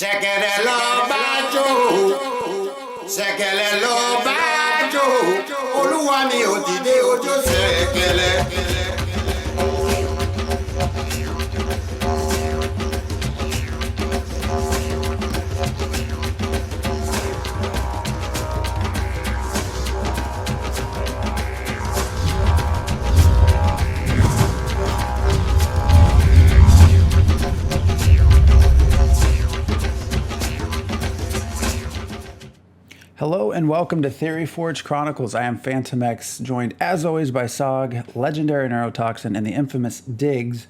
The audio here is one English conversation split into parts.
Ṣẹ̀kẹ̀rẹ̀ lọ bá jó, ṣẹ̀kẹ̀rẹ̀ lọ bá jó, olúwa mi ò dìde ojó ṣẹ̀kẹ̀rẹ̀. Hello and welcome to Theoryforge Chronicles. I am Phantom X, joined as always by Sog, legendary neurotoxin, and the infamous Diggs.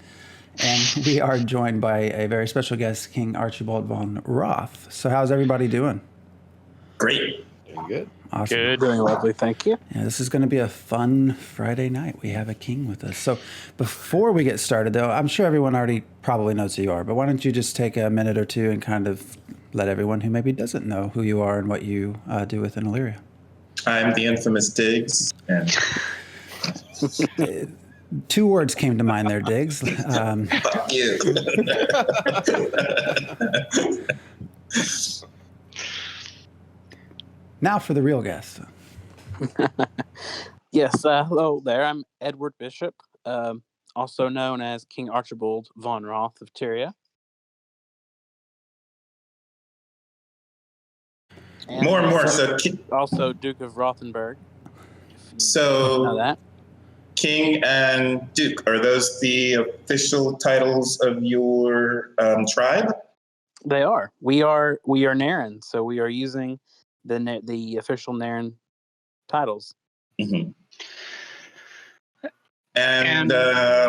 And we are joined by a very special guest, King Archibold von Rothe. So how's everybody doing? Great. Doing good. Awesome. Good. Doing lovely, thank you. Yeah, this is going to be a fun Friday night. We have a king with us. So before we get started, though, I'm sure everyone already probably knows who you are, but why don't you just take a minute or two and kind of let everyone who maybe doesn't know who you are and what you do within Illyria. I'm the infamous Diggs. And Two words came to mind there, Diggs. fuck you. Now for the real guest. Yes, hello there. I'm Edward Bishop, also known as King Archibold von Rothe of Tyria. And More and more. Also Duke of Rothenburg. So Know that. King and Duke, are those the official titles of your tribe? They are. We are Naren, so we are using the official Naren titles. Mm-hmm. And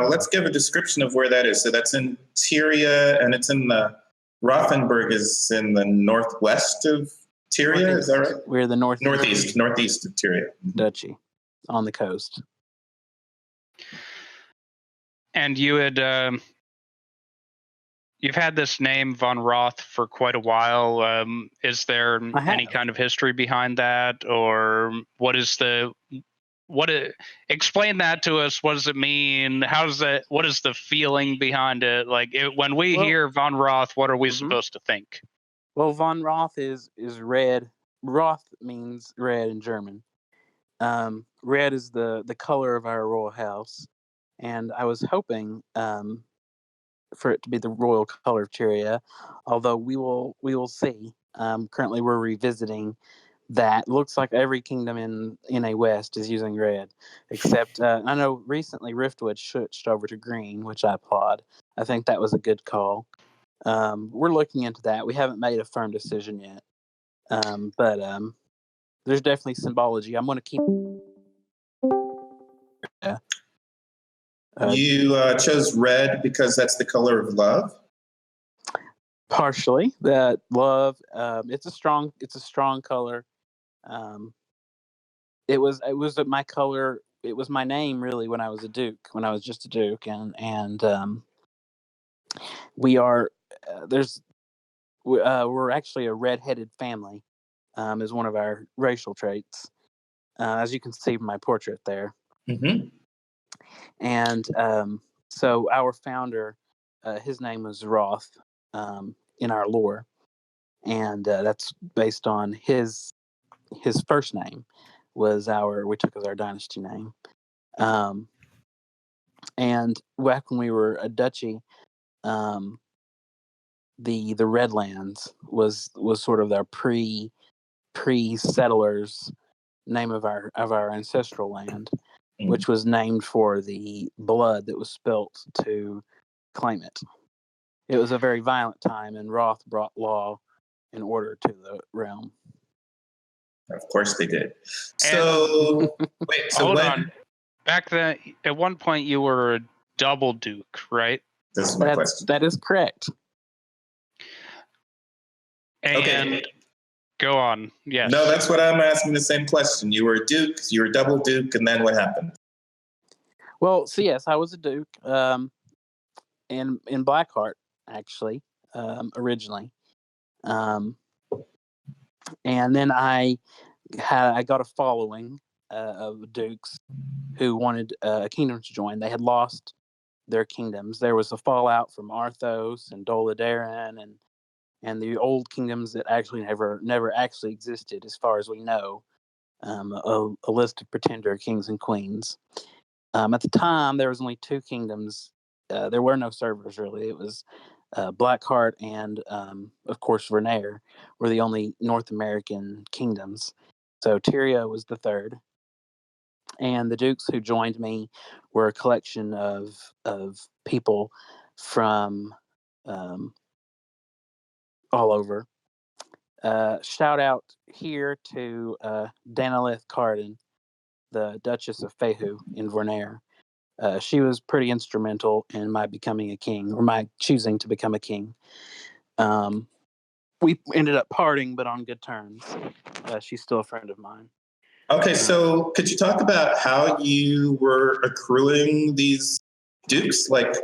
let's give a description of where that is. So that's in Tyria, and it's in the Rothenburg is in the northwest of Tyria. Is that right? We're the Northeast of Tyria. Duchy on the coast. And you had you've had this name von Rothe for quite a while. Is there any kind of history behind that, or explain that to us? What does it mean? What is the feeling behind it? Like when we hear von Rothe, what are we supposed to think? Well, von Rothe is red. Rothe means red in German. Red is the color of our royal house, and I was hoping for it to be the royal color of Tyria, although we will see. Currently, we're revisiting that. Looks like every kingdom in a West is using red, except I know recently Riftwood switched over to green, which I applaud. I think that was a good call. We're looking into that. We haven't made a firm decision yet, but there's definitely symbology. I'm going to keep. You chose red because that's the color of love. Partially, that love. It's a strong color. It was my color. It was my name really when I was a duke. When I was just a duke, and we are we're actually a red-headed family. Is one of our racial traits, as you can see from my portrait there. Mm-hmm. And so our founder, his name was Rothe in our lore, and that's based on his first name we took as our dynasty name. And back when we were a duchy, the Redlands was sort of our pre-settlers name of our ancestral land, which was named for the blood that was spilt to claim it. It was a very violent time, and Rothe brought law and order to the realm. Of course they did. So wait, so hold on. Back then, at one point, you were a double duke, right? This is my question. That is correct. And okay. Go on. Yes. No, that's what I'm asking. The same question. You were a duke. You were a double duke, and then what happened? Well, so yes, I was a duke. In Blackheart, actually, originally, and then I got a following of dukes who wanted a kingdom to join. They had lost their kingdoms. There was a fallout from Arthos and Dol Adarran, and the old kingdoms that actually never actually existed, as far as we know. A list of pretender kings and queens. At the time, there was only 2 kingdoms. There were no servers, really. It was Blackheart and, of course, Vernair were the only North American kingdoms. So Tyria was the 3rd. And the dukes who joined me were a collection of people from all over. Shout out here to Danalith Carden, the Duchess of Fehu in Vernair. She was pretty instrumental in my becoming a king, or my choosing to become a king. We ended up parting, but on good terms. She's still a friend of mine. Okay, so could you talk about how you were accruing these dukes? Like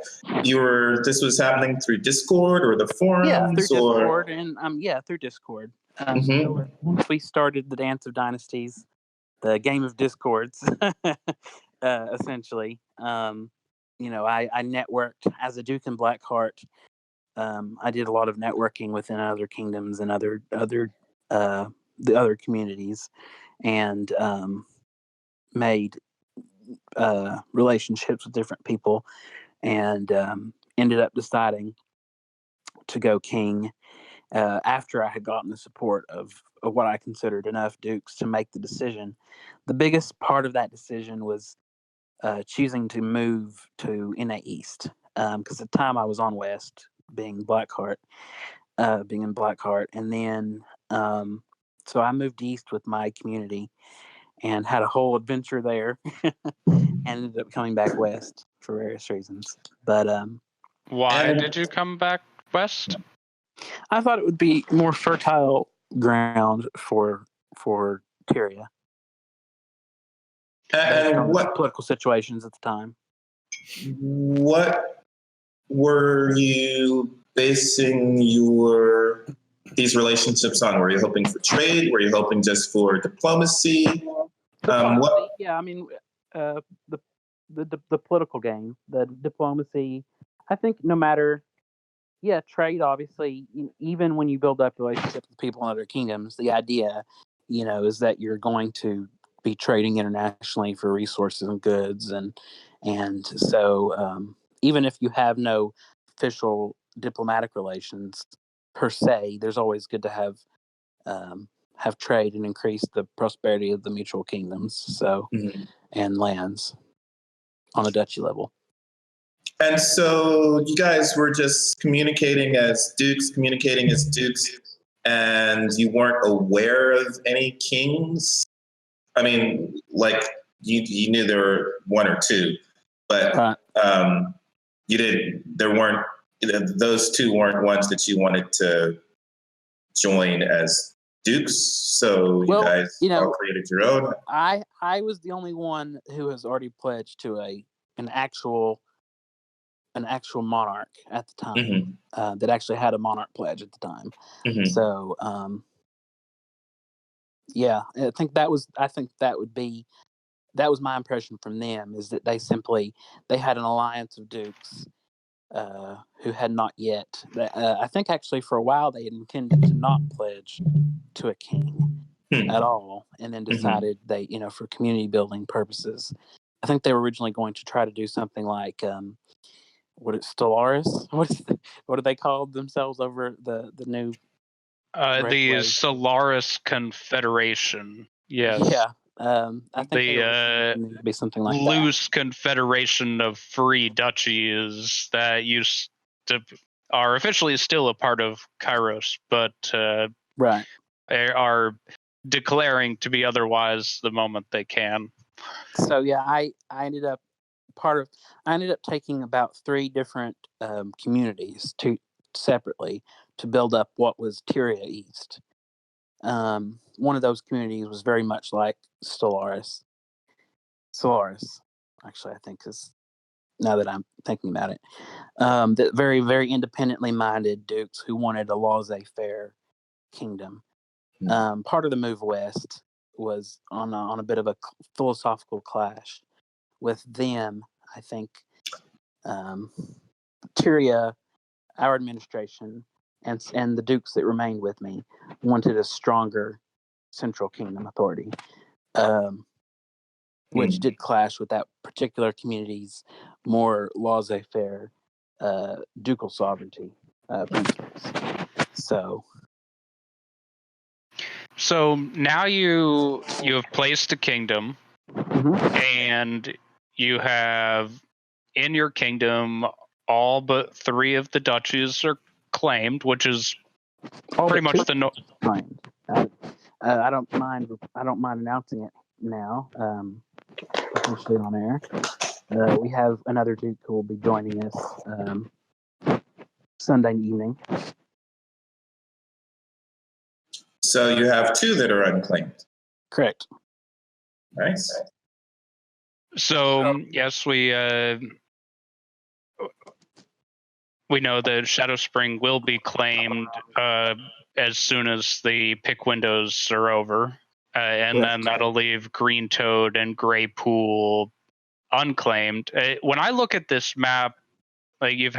this was happening through Discord or the forums? Yeah, through Discord, and through Discord. Once we started the Dance of Dynasties, the game of Discords, essentially. I networked as a Duke in Blackheart. I did a lot of networking within other kingdoms and the other communities, and made relationships with different people, and ended up deciding to go king after I had gotten the support of what I considered enough dukes to make the decision. The biggest part of that decision was choosing to move to NA East, because at the time I was on West, being in Blackheart, and then so I moved east with my community and had a whole adventure there, and ended up coming back west for various reasons. But why did you come back west? I thought it would be more fertile ground for Tyria. And what political situations at the time? What were you basing these relationships on? Were you hoping for trade? Were you hoping just for diplomacy? Yeah, I mean, the political game, the diplomacy. I think no matter, trade. Obviously, even when you build up relationships with people in other kingdoms, the idea, is that you're going to be trading internationally for resources and goods, and so even if you have no official diplomatic relations per se, there's always good to have trade and increase the prosperity of the mutual kingdoms, and lands on a duchy level. And so you guys were just communicating as dukes, and you weren't aware of any kings? I mean, like you knew there were 1 or 2, but you didn't. There weren't. Those 2 weren't ones that you wanted to join as dukes. So you guys all created your own. I was the only one who has already pledged to an actual monarch at the time, that actually had a monarch pledge at the time. So I think that was my impression from them, is that they had an alliance of dukes who had not yet. I think actually for a while they had intended to not pledge to a king at all, and then decided they, for community building purposes, I think they were originally going to try to do something like Stellaris? What do they call themselves over the new? The Solaris Confederation. Yes. Yeah. I think the need to be something like loose confederation of free duchies that are officially still a part of Kairos, but right, they are declaring to be otherwise the moment they can. So I ended up taking about 3 different communities separately to build up what was Tyria East. One of those communities was very much like Stellaris. Actually, I think is, now that I'm thinking about it, that very, very independently minded dukes who wanted a laissez-faire kingdom. Part of the move west was on a bit of a philosophical clash with them. I think Tyria, our administration, and the dukes that remained with me wanted a stronger central kingdom authority, which did clash with that particular community's more laissez-faire ducal sovereignty principles. So now you have placed a kingdom, and you have in your kingdom all but 3 of the duchies are claimed, which is pretty much the claimed. I don't mind announcing it now, officially on air. We have another duke who will be joining us Sunday evening. So you have 2 that are unclaimed. Correct. Nice. So yes, we know that Shadow Spring will be claimed as soon as the pick windows are over, and then that'll leave Green Toad and Gray Pool unclaimed. When I look at this map, like you've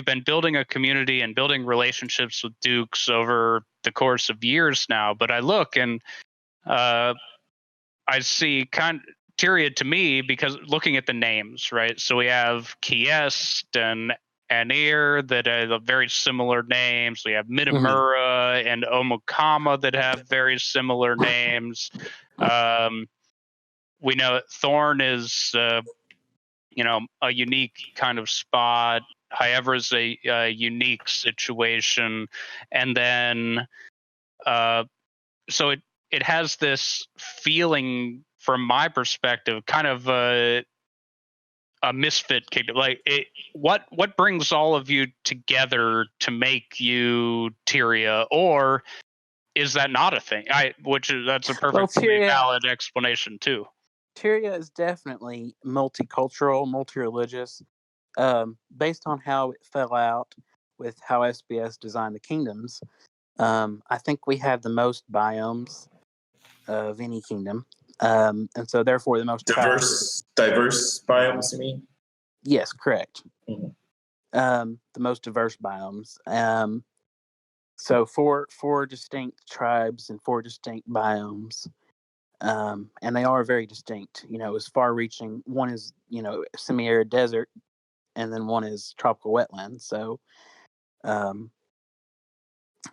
been building a community and building relationships with dukes over the course of years now, but I look and I see Tyria to me, because looking at the names, right? So we have Kiest and Anir that have very similar names. We have Midamura and Omokama that have very similar names. We know Thorn is, a unique kind of spot. However, is a unique situation, and then so it has this feeling, from my perspective, kind of a misfit kingdom. Like, what brings all of you together to make you Tyria, or is that not a thing? That's a perfectly valid explanation too. Tyria is definitely multicultural, multi-religious, based on how it fell out with how SBS designed the kingdoms. I think we have the most biomes of any kingdom, and so therefore the most diverse biomes. You mean? Yes, correct. The most diverse biomes. So four distinct tribes and 4 distinct biomes. And they are very distinct, as far-reaching. One is, semi-arid desert, and then one is tropical wetlands. So,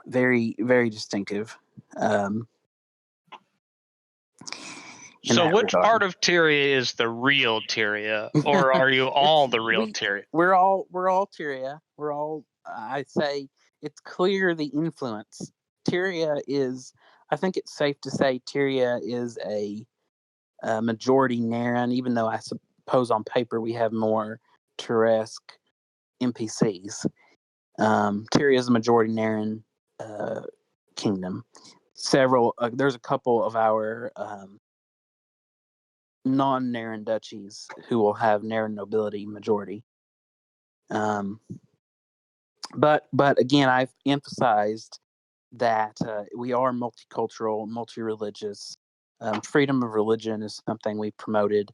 very, very distinctive. So, which part of Tyria is the real Tyria, or are you all the real Tyria? We're all Tyria. We're all. I'd say it's clear the influence. Tyria is. I think it's safe to say Tyria is a majority Naren, even though I suppose on paper we have more Turesque NPCs. Tyria is a majority Naren kingdom. There's a couple of our non-Naren duchies who will have Naren nobility majority. But again, I've emphasized that we are multicultural, multi-religious. Freedom of religion is something we promoted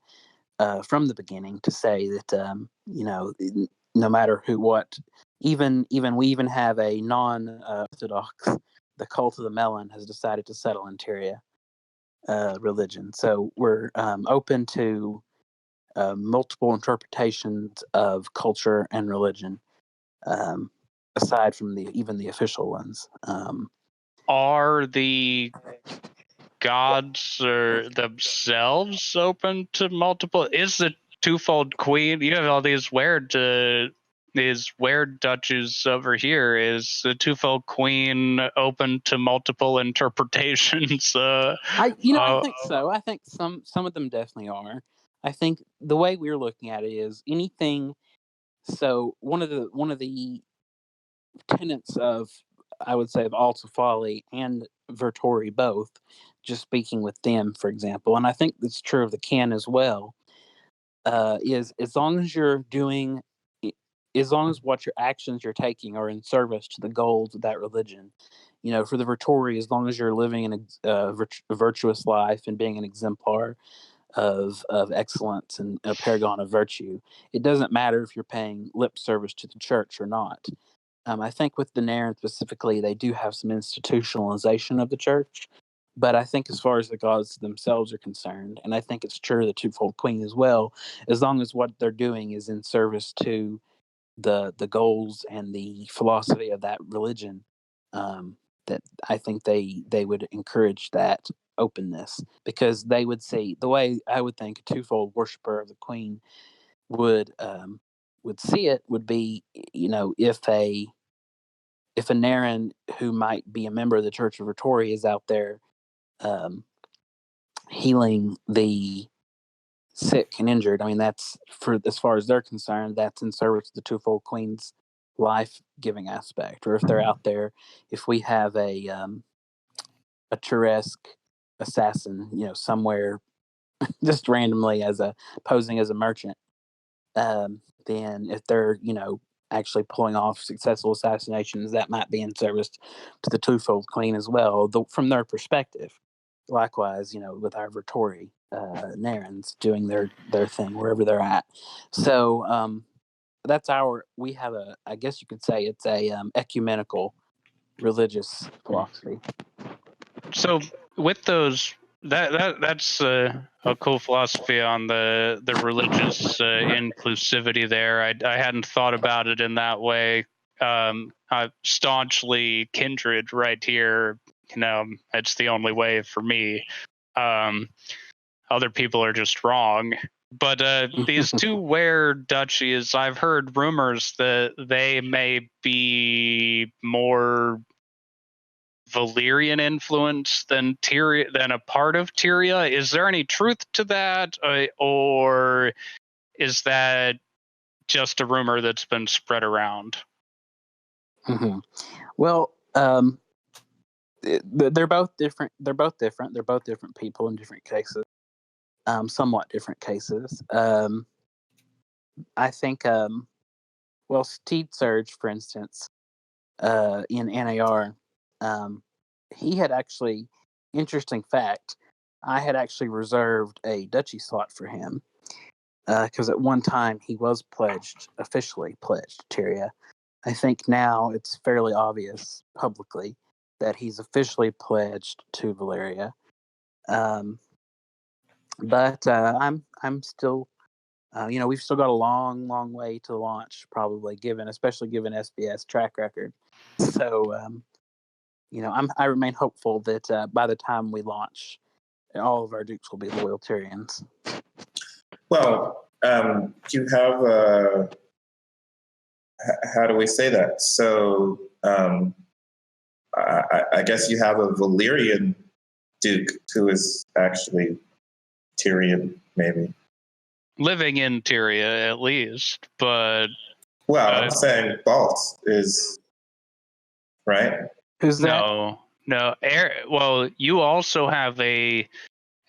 from the beginning, to say that no matter what, even we have a non-orthodox, the cult of the melon has decided to settle in Tyria religion. So we're open to multiple interpretations of culture and religion, aside from even the official ones. Are the gods or themselves open to multiple? Is the twofold queen? You have all these weird duchies over here. Is the twofold queen open to multiple interpretations? I think so. I think some of them definitely are. I think the way we're looking at it is anything. So one of the tenets of, I would say, of Alta Folly and Vertori both, just speaking with them, for example, and I think that's true of the Can as well, is as long as what your actions you're taking are in service to the goals of that religion. For the Vertori, as long as you're living a virtuous life and being an exemplar of excellence and a paragon of virtue, it doesn't matter if you're paying lip service to the church or not. I think with the Naren specifically, they do have some institutionalization of the church. But I think as far as the gods themselves are concerned, and I think it's true of the twofold queen as well, as long as what they're doing is in service to the goals and the philosophy of that religion, that I think they would encourage that openness, because they would see, the way I would think a twofold worshiper of the queen would see it would be, if a Naren who might be a member of the Church of Rothe is out there um, healing the sick and injured. I mean, that's, for as far as they're concerned, that's in service to the twofold queen's life-giving aspect. Or if they're out there, if we have a Turesque assassin, somewhere just randomly posing as a merchant, then if they're actually pulling off successful assassinations, that might be in service to the twofold queen as well, from their perspective. Likewise, with our Vittori Narens doing their thing wherever they're at. So we have I guess you could say it's a ecumenical religious philosophy. So with those, that's a cool philosophy on the religious inclusivity there. I hadn't thought about it in that way. Staunchly kindred right here. It's the only way for me. Other people are just wrong. But these two Ware duchies, I've heard rumors that they may be more Valyrian influence than a part of Tyria. Is there any truth to that, or is that just a rumor that's been spread around? Mm-hmm. Well, they're both different. They're both different. They're both different people in different cases. Somewhat different cases. I think, Steed Surge, for instance, in NAR, he had actually, interesting fact, I had actually reserved a duchy slot for him, because at one time he was officially pledged to Tyria. I think now it's fairly obvious publicly that he's officially pledged to Valyria. But I'm still, we've still got a long way to launch, probably, especially given SBS track record. So, I remain hopeful that by the time we launch, all of our dukes will be loyal Tyrians. Well, you have how do we say that? So, I guess you have a Valyrian duke who is actually Tyrian, maybe. Living in Tyria, at least, but... Well, I'm saying Balt is, right? Who's that? No. Well, you also have a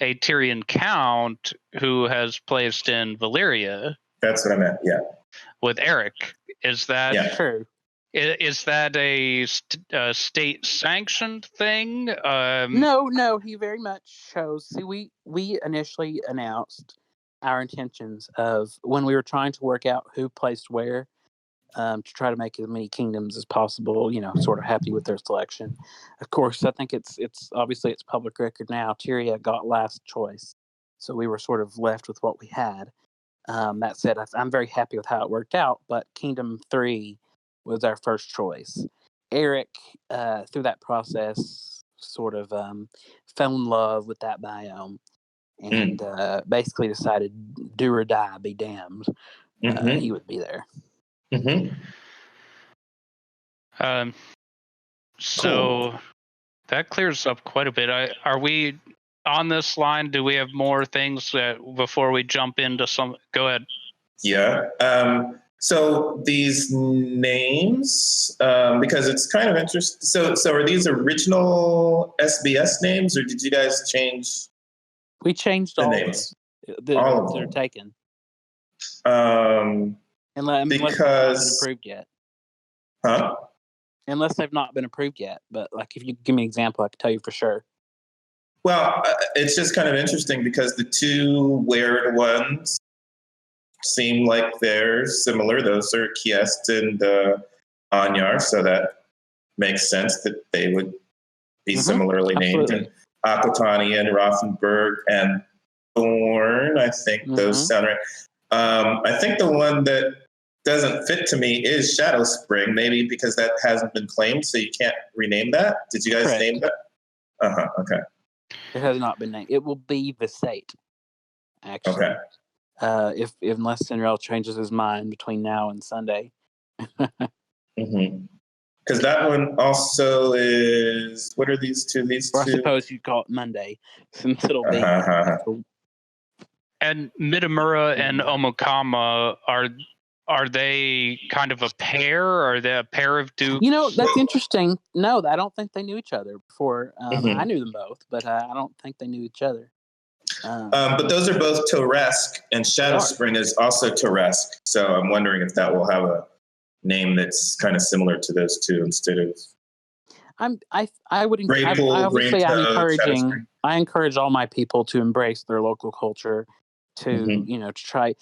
Tyrian count who has placed in Valyria. That's what I meant, yeah. With Eric. Is that true? Is that a state-sanctioned thing? No, he very much shows. See, we initially announced our intentions of, when we were trying to work out who placed where, to try to make as many kingdoms as possible, sort of happy with their selection. Of course, I think it's obviously it's public record now. Tyria got last choice, so we were sort of left with what we had. That said, I'm very happy with how it worked out, but Kingdom 3 was our first choice. Eric, through that process, sort of fell in love with that biome, and basically decided, do or die, be damned, he would be there. Mm-hmm. So that clears up quite a bit. Are we on this line? Do we have more things before we jump into some? Go ahead. Yeah. So these names, because it's kind of interesting. So are these original SBS names, or did you guys change? We changed the all names. all of them. They're taken. Unless they've not been approved yet. Huh? Unless they've not been approved yet. But if you give me an example, I can tell you for sure. Well, it's just kind of interesting because the two Ware ones seem like they're similar. Those are Kiest and Anyar, so that makes sense that they would be similarly named. And Aquitania and Rothenburg and Thorn, I think those sound right. I think the one that doesn't fit to me is Shadow Spring, maybe because that hasn't been claimed, so you can't rename that. Did you guys name that? Okay. It has not been named. It will be Visate, actually. Okay. If unless Cinderella changes his mind between now and Sunday. Because that one also is, what are these two? Or I suppose you'd call it Monday, since it'll be. And Midamura and Omokama, are they kind of a pair? Are they a pair of dukes? That's interesting. No, I don't think they knew each other before. I knew them both, but I don't think they knew each other. But those are both Tauresque, and Shadow Spring is also Tauresque. So I'm wondering if that will have a name that's kind of similar to those two instead of. I would obviously I'm encouraging. I encourage all my people to embrace their local culture, to to try.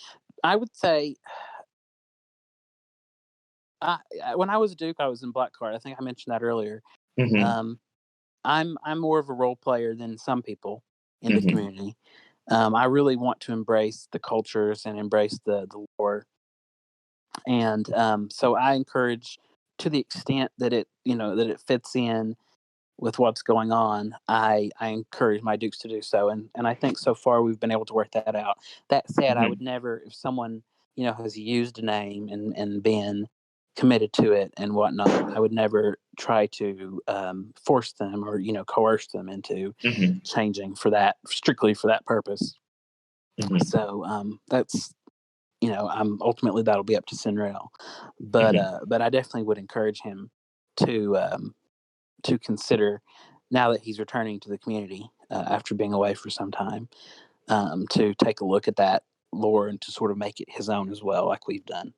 I would say. When I was a Duke, I was in Blackcard. I think I mentioned that earlier. I'm more of a role player than some people in the community. I really want to embrace the cultures and embrace the lore, and so I encourage, to the extent that it fits in with what's going on. I encourage my Dukes to do so, and I think so far we've been able to work that out. That said, I would never, if someone has used a name and been committed to it and whatnot, I would never try to force them or coerce them into changing strictly for that purpose. So that's ultimately that'll be up to Cinderella, but I definitely would encourage him to consider, now that he's returning to the community after being away for some time, to take a look at that lore and to sort of make it his own as well, like we've done.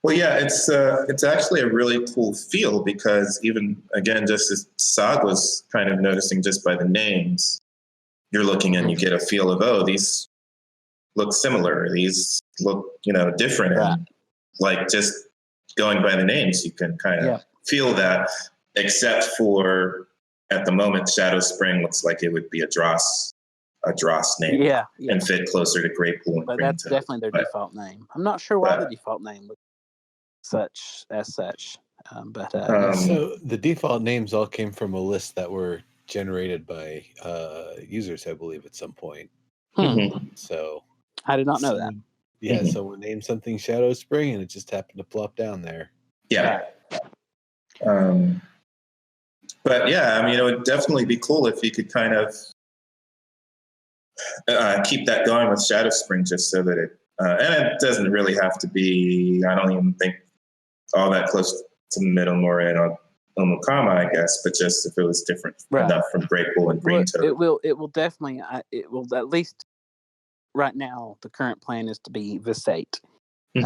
Well, yeah, it's actually a really cool feel, because even, again, just as Sog was kind of noticing just by the names, you're looking and you get a feel of, these look similar, these look, different. Right. And like just going by the names, you can kind of feel that, except for at the moment, Shadow Spring looks like it would be a Dross name. And fit closer to Great Pool and But Green that's Toad. definitely their default name. I'm not sure why the default name was such. So the default names all came from a list that were generated by users, I believe, at some point. So I did not know that. Yeah, someone named something Shadow Spring, and it just happened to plop down there. Yeah. But yeah, I mean, it would definitely be cool if you could kind of keep that going with Shadow Spring, just so that it, and it doesn't really have to be, I don't even think, all that close to Midamura and Omokama, I guess, but just if it was different enough from Great Pool and Green Toad. It will definitely, at least right now, the current plan is to be Visate. Which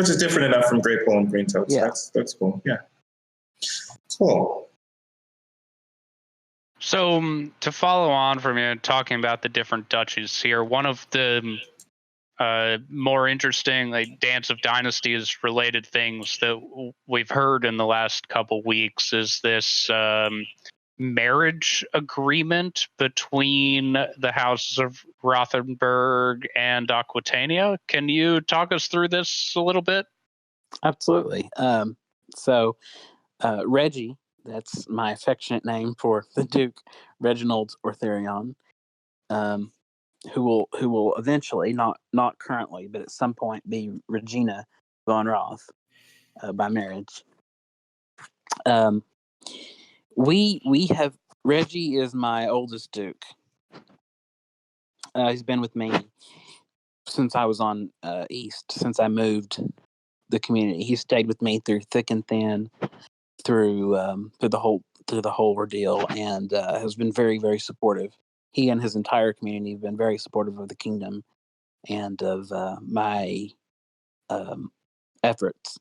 is different enough from Great Pool and Green Toad. So that's cool. Yeah. Cool. So to follow on from you, talking about the different duchies here, one of the more interesting, like, Dance of Dynasties related things that we've heard in the last couple weeks is this marriage agreement between the houses of Rothenburg and Aquitania. Can you talk us through this a little bit? Absolutely. So Reggie, that's my affectionate name for the Duke, Reginald Ortharion, who will eventually, not currently, but at some point, be Regina von Rothe by marriage. We have, Reggie is my oldest Duke. He's been with me since I was on East, since I moved the community. He stayed with me through thick and thin, through the whole ordeal, and has been very, very supportive. He and his entire community have been very supportive of the kingdom and of my efforts.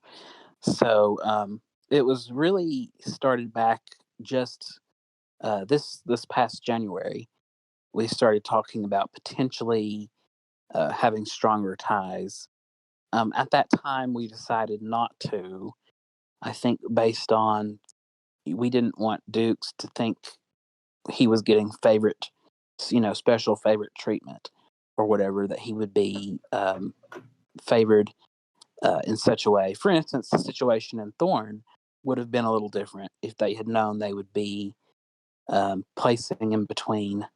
So it was really started back just this past January. We started talking about potentially having stronger ties At that time, we decided not to. I think based on we didn't want Dukes to think he was getting special favorite treatment or whatever, that he would be favored in such a way. For instance, the situation in Thorn would have been a little different if they had known they would be placing in between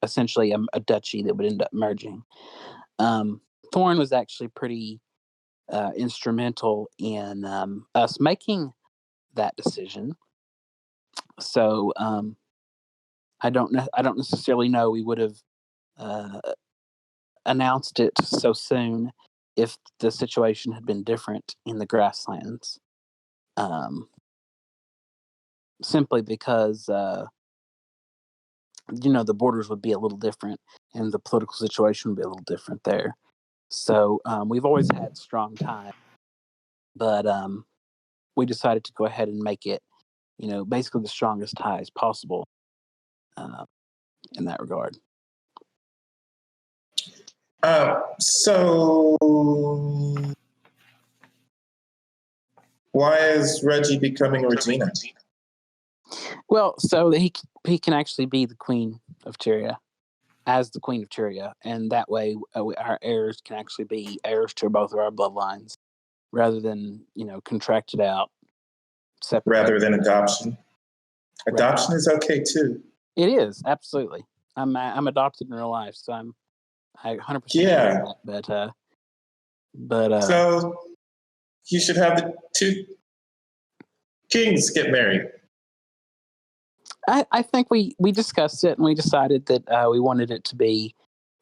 essentially a duchy that would end up merging. Thorn was actually pretty instrumental in us making that decision. So I don't necessarily know we would have announced it so soon if the situation had been different in the grasslands. Simply because the borders would be a little different and the political situation would be a little different there. So we've always had strong ties, but we decided to go ahead and make it, basically the strongest ties possible in that regard. So why is Reggie becoming Regina? Well, so that he can actually be the Queen of Tyria, as the Queen of Tyria, and that way our heirs can actually be heirs to both of our bloodlines, rather than contracted out separate. Rather than adoption. Adoption is okay too. It is, absolutely. I'm adopted in real life, so I 100%. Yeah. That, but so you should have the two kings get married. I think we discussed it and we decided that we wanted it to be,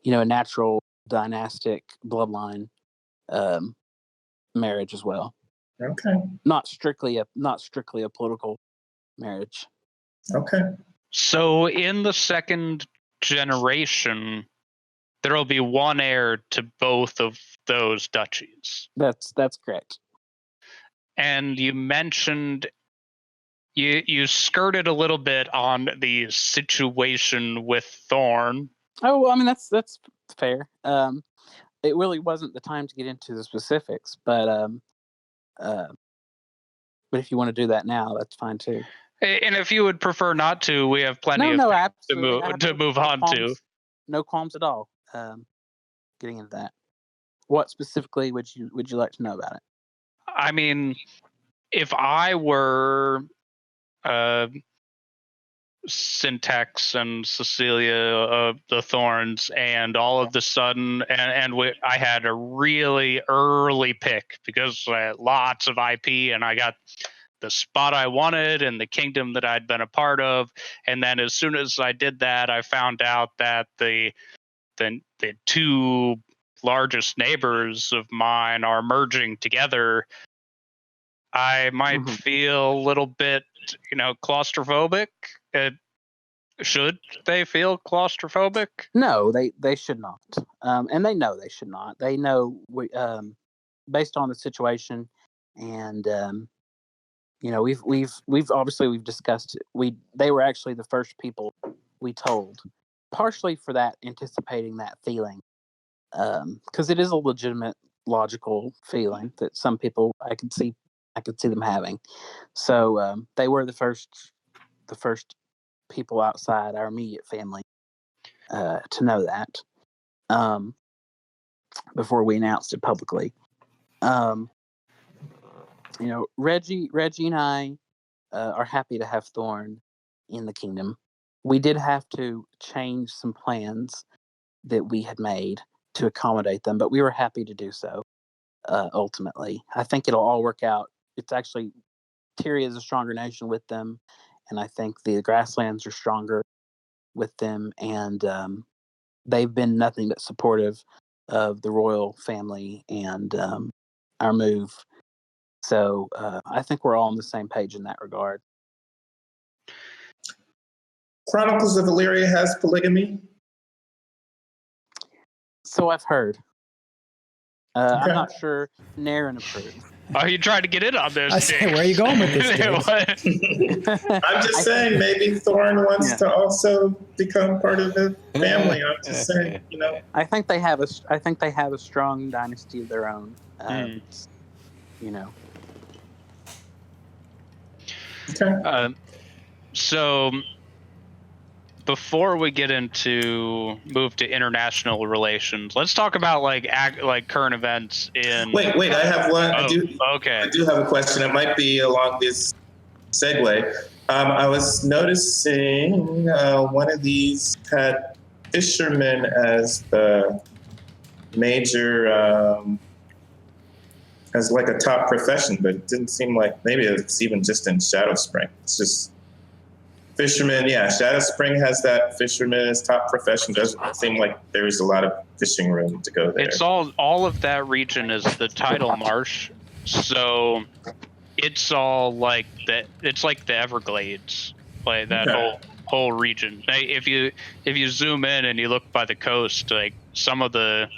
a natural dynastic bloodline marriage as well. Okay. Not strictly a political marriage. Okay. So in the second generation, there will be one heir to both of those duchies. That's correct. And you mentioned you skirted a little bit on the situation with Thorn. Oh, well, I mean that's fair. It really wasn't the time to get into the specifics, but if you want to do that now, that's fine too. And if you would prefer not to, we have plenty of things to move on to. No qualms at all. Getting into that. What specifically would you like to know about it? I mean, if I were Syntax and Cecilia, the Thorns, and all of the sudden, I had a really early pick because I had lots of IP and I got the spot I wanted and the kingdom that I'd been a part of. And then as soon as I did that, I found out that the two largest neighbors of mine are merging together. I might feel a little bit, claustrophobic. Should they feel claustrophobic? No, they should not. And they know they should not. They know based on the situation, and we've obviously discussed it. They were actually the first people we told, partially for that, anticipating that feeling, because it is a legitimate, logical feeling that some people I could see them having. So they were the first people outside our immediate family to know that before we announced it publicly. Reggie and I are happy to have Thorn in the kingdom. We did have to change some plans that we had made to accommodate them, but we were happy to do so. Ultimately, I think it'll all work out. It's actually Tyria is a stronger nation with them, and I think the grasslands are stronger with them, and they've been nothing but supportive of the royal family and our move. So I think we're all on the same page in that regard. Chronicles of Valyria has polygamy? So I've heard. Okay. I'm not sure Naren approves. Are you trying to get in on this? I say, where are you going with this, Diggs? I'm just saying, maybe Thorn wants to also become part of the family. I'm just saying, I think they have a strong dynasty of their own. You know. Okay. So before we get move to international relations, let's talk about like current events in. Wait, I have one. Okay. I do have a question. It might be along this segue. I was noticing one of these had fishermen as the major, as like a top profession, but it didn't seem like maybe it's even just in Shadow Spring. It's just fishermen. Yeah, Shadow Spring has that fisherman as top profession. Doesn't seem like there's a lot of fishing room to go there. It's all of that region is the tidal marsh, so it's all like that. It's like the Everglades, like that whole region. If you zoom in and you look by the coast, like some of the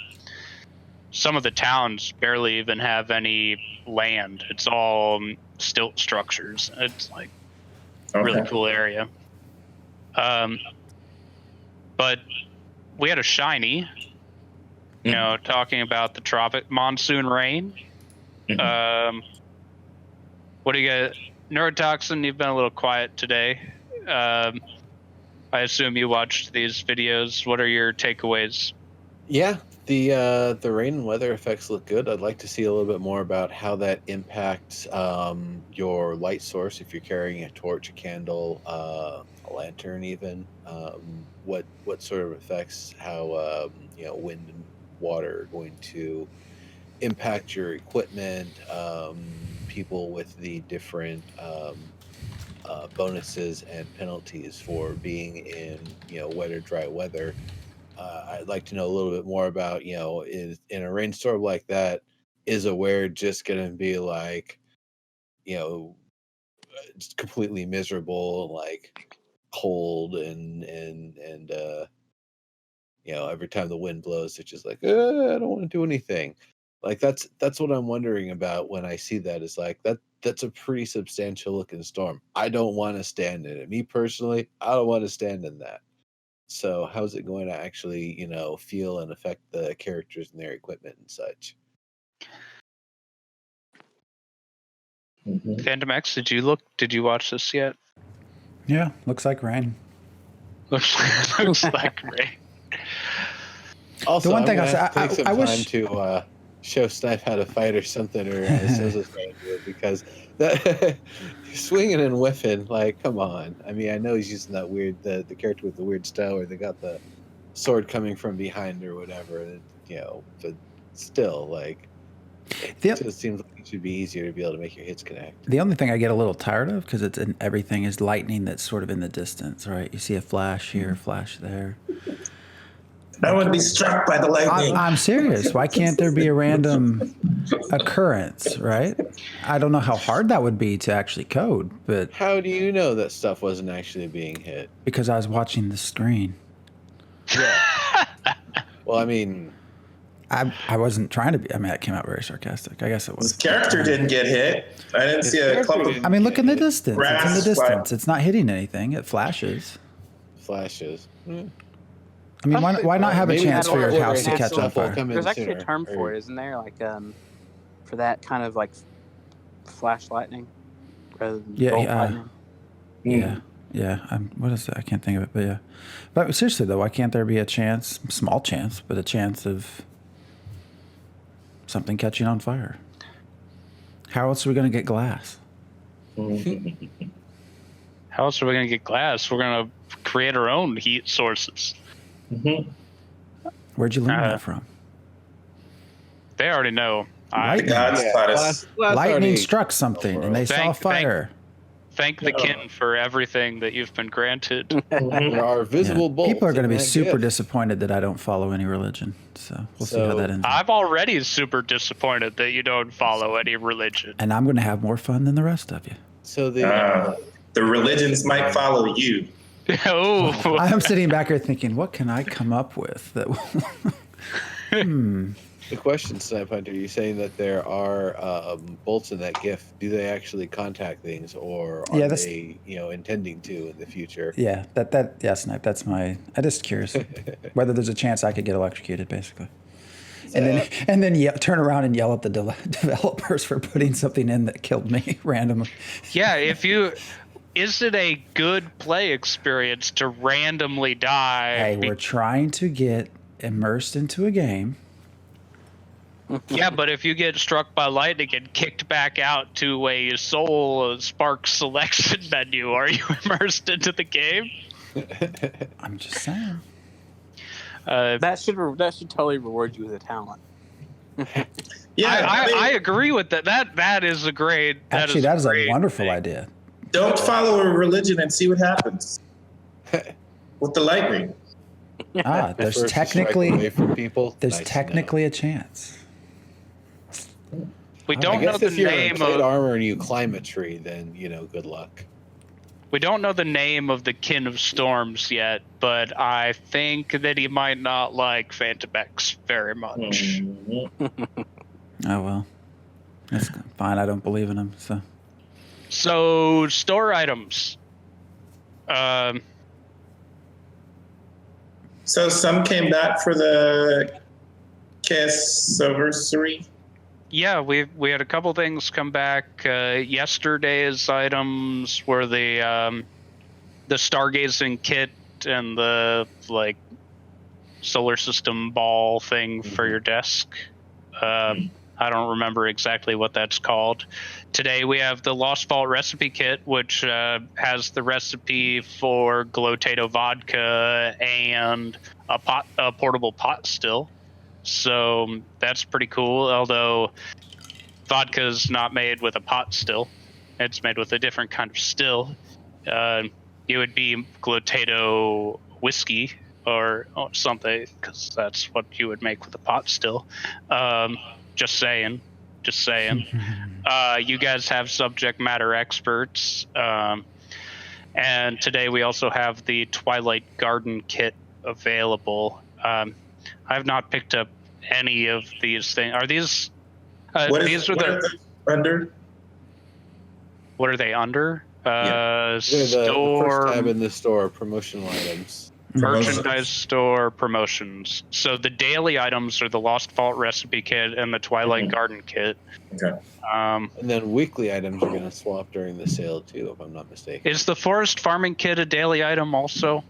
towns barely even have any land. It's all stilt structures. It's like really cool area. But we had a shiny, talking about the tropic monsoon rain. What do you got? Neurotoxin, you've been a little quiet today. I assume you watched these videos. What are your takeaways? Yeah, the rain and weather effects look good. I'd like to see a little bit more about how that impacts your light source. If you're carrying a torch, a candle, a lantern, even what sort of effects, how wind and water are going to impact your equipment. People with the different bonuses and penalties for being in wet or dry weather. I'd like to know a little bit more about, is in a rainstorm like that, is Aware just going to be like, just completely miserable, like cold and every time the wind blows, it's just like, I don't want to do anything. Like that's what I'm wondering about when I see that. Is like that's a pretty substantial looking storm. I don't want to stand in it. Me personally, I don't want to stand in that. So how's it going to actually, feel and affect the characters and their equipment and such? Phantom X, did you watch this yet? Yeah, looks like rain. Looks like rain. Also, the one thing I wish time to show Snipe how to fight or something, or because that swinging and whiffing, like, come on. I mean, I know he's using that weird the character with the weird style where they got the sword coming from behind or whatever, but still, like, it seems like it should be easier to be able to make your hits connect. The only thing I get a little tired of, because everything is lightning that's sort of in the distance, right? You see a flash here, a flash there. I want to be struck by the lightning. I'm serious. Why can't there be a random occurrence, right? I don't know how hard that would be to actually code, but... How do you know that stuff wasn't actually being hit? Because I was watching the screen. Yeah. Well, I mean... I wasn't trying to be... I mean, that came out very sarcastic. I guess it was. His character didn't get hit. I didn't see a clump of... I mean, look in the distance. It's in the distance. Fly. It's not hitting anything. It flashes. Flashes. I mean, why not have a Maybe chance for your that's house to where catch on stuff will fire? come in There's actually a sooner, term or- for it, isn't there? Like for that kind of like flash lightning rather than bolt lightning. Yeah. What is that? I can't think of it, but yeah. But seriously though, why can't there be a chance, small chance, but a chance of something catching on fire? How else are we going to get glass? How else are we going to get glass? We're going to create our own heat sources. Where'd you learn that from? They already know. The gods taught us. Lightning struck something and they saw fire. Thank the kin for everything that you've been granted. There are visible bolts. People are going to be in that super gift. disappointed that I don't follow any religion. So we'll see how that ends. I'm already super disappointed that you don't follow any religion. And I'm going to have more fun than the rest of you. So the religions might follow you. I'm sitting back here thinking, what can I come up with that will... The question, Snipe Hunter, you're saying that there are bolts in that GIF. Do they actually contact things, or are they, intending to in the future? Yeah, Snipe. That's my. I'm just curious whether there's a chance I could get electrocuted, basically. And then turn around and yell at the developers for putting something in that killed me randomly. Yeah, is it a good play experience to randomly die? Hey, we're trying to get immersed into a game. Yeah, but if you get struck by lightning and kicked back out to a Soul Spark selection menu, are you immersed into the game? I'm just saying. That should totally reward you with a talent. Yeah, I agree with that. That is a great. That is a wonderful idea. Don't follow a religion and see what happens with the lightning. There's technically There's technically a chance. We don't know the name of armor and you climb a tree, then good luck. We don't know the name of the Kin of Storms yet, but I think that he might not like Phantom X very much. Oh well, that's fine. I don't believe in him. So store items. So some came back for the Anniversary. Yeah, we had a couple things come back. Yesterday's items were the stargazing kit and the solar system ball thing for your desk. I don't remember exactly what that's called. Today we have the Lost Vault recipe kit, which has the recipe for Glotato vodka and a portable pot still. So that's pretty cool, although vodka's not made with a pot still. It's made with a different kind of still. It would be Glotato whiskey or something, because that's what you would make with a pot still. Just saying. You guys have subject matter experts. And today we also have the Twilight Garden kit available. I have not picked up any of these things. Are these? What are they under? What are they under? The first tab in the store, promotional items. Merchandise store promotions. So the daily items are the Lost Vault recipe kit and the Twilight Garden kit. Okay. And then weekly items are going to swap during the sale too, if I'm not mistaken. Is the Forest Farming kit a daily item also?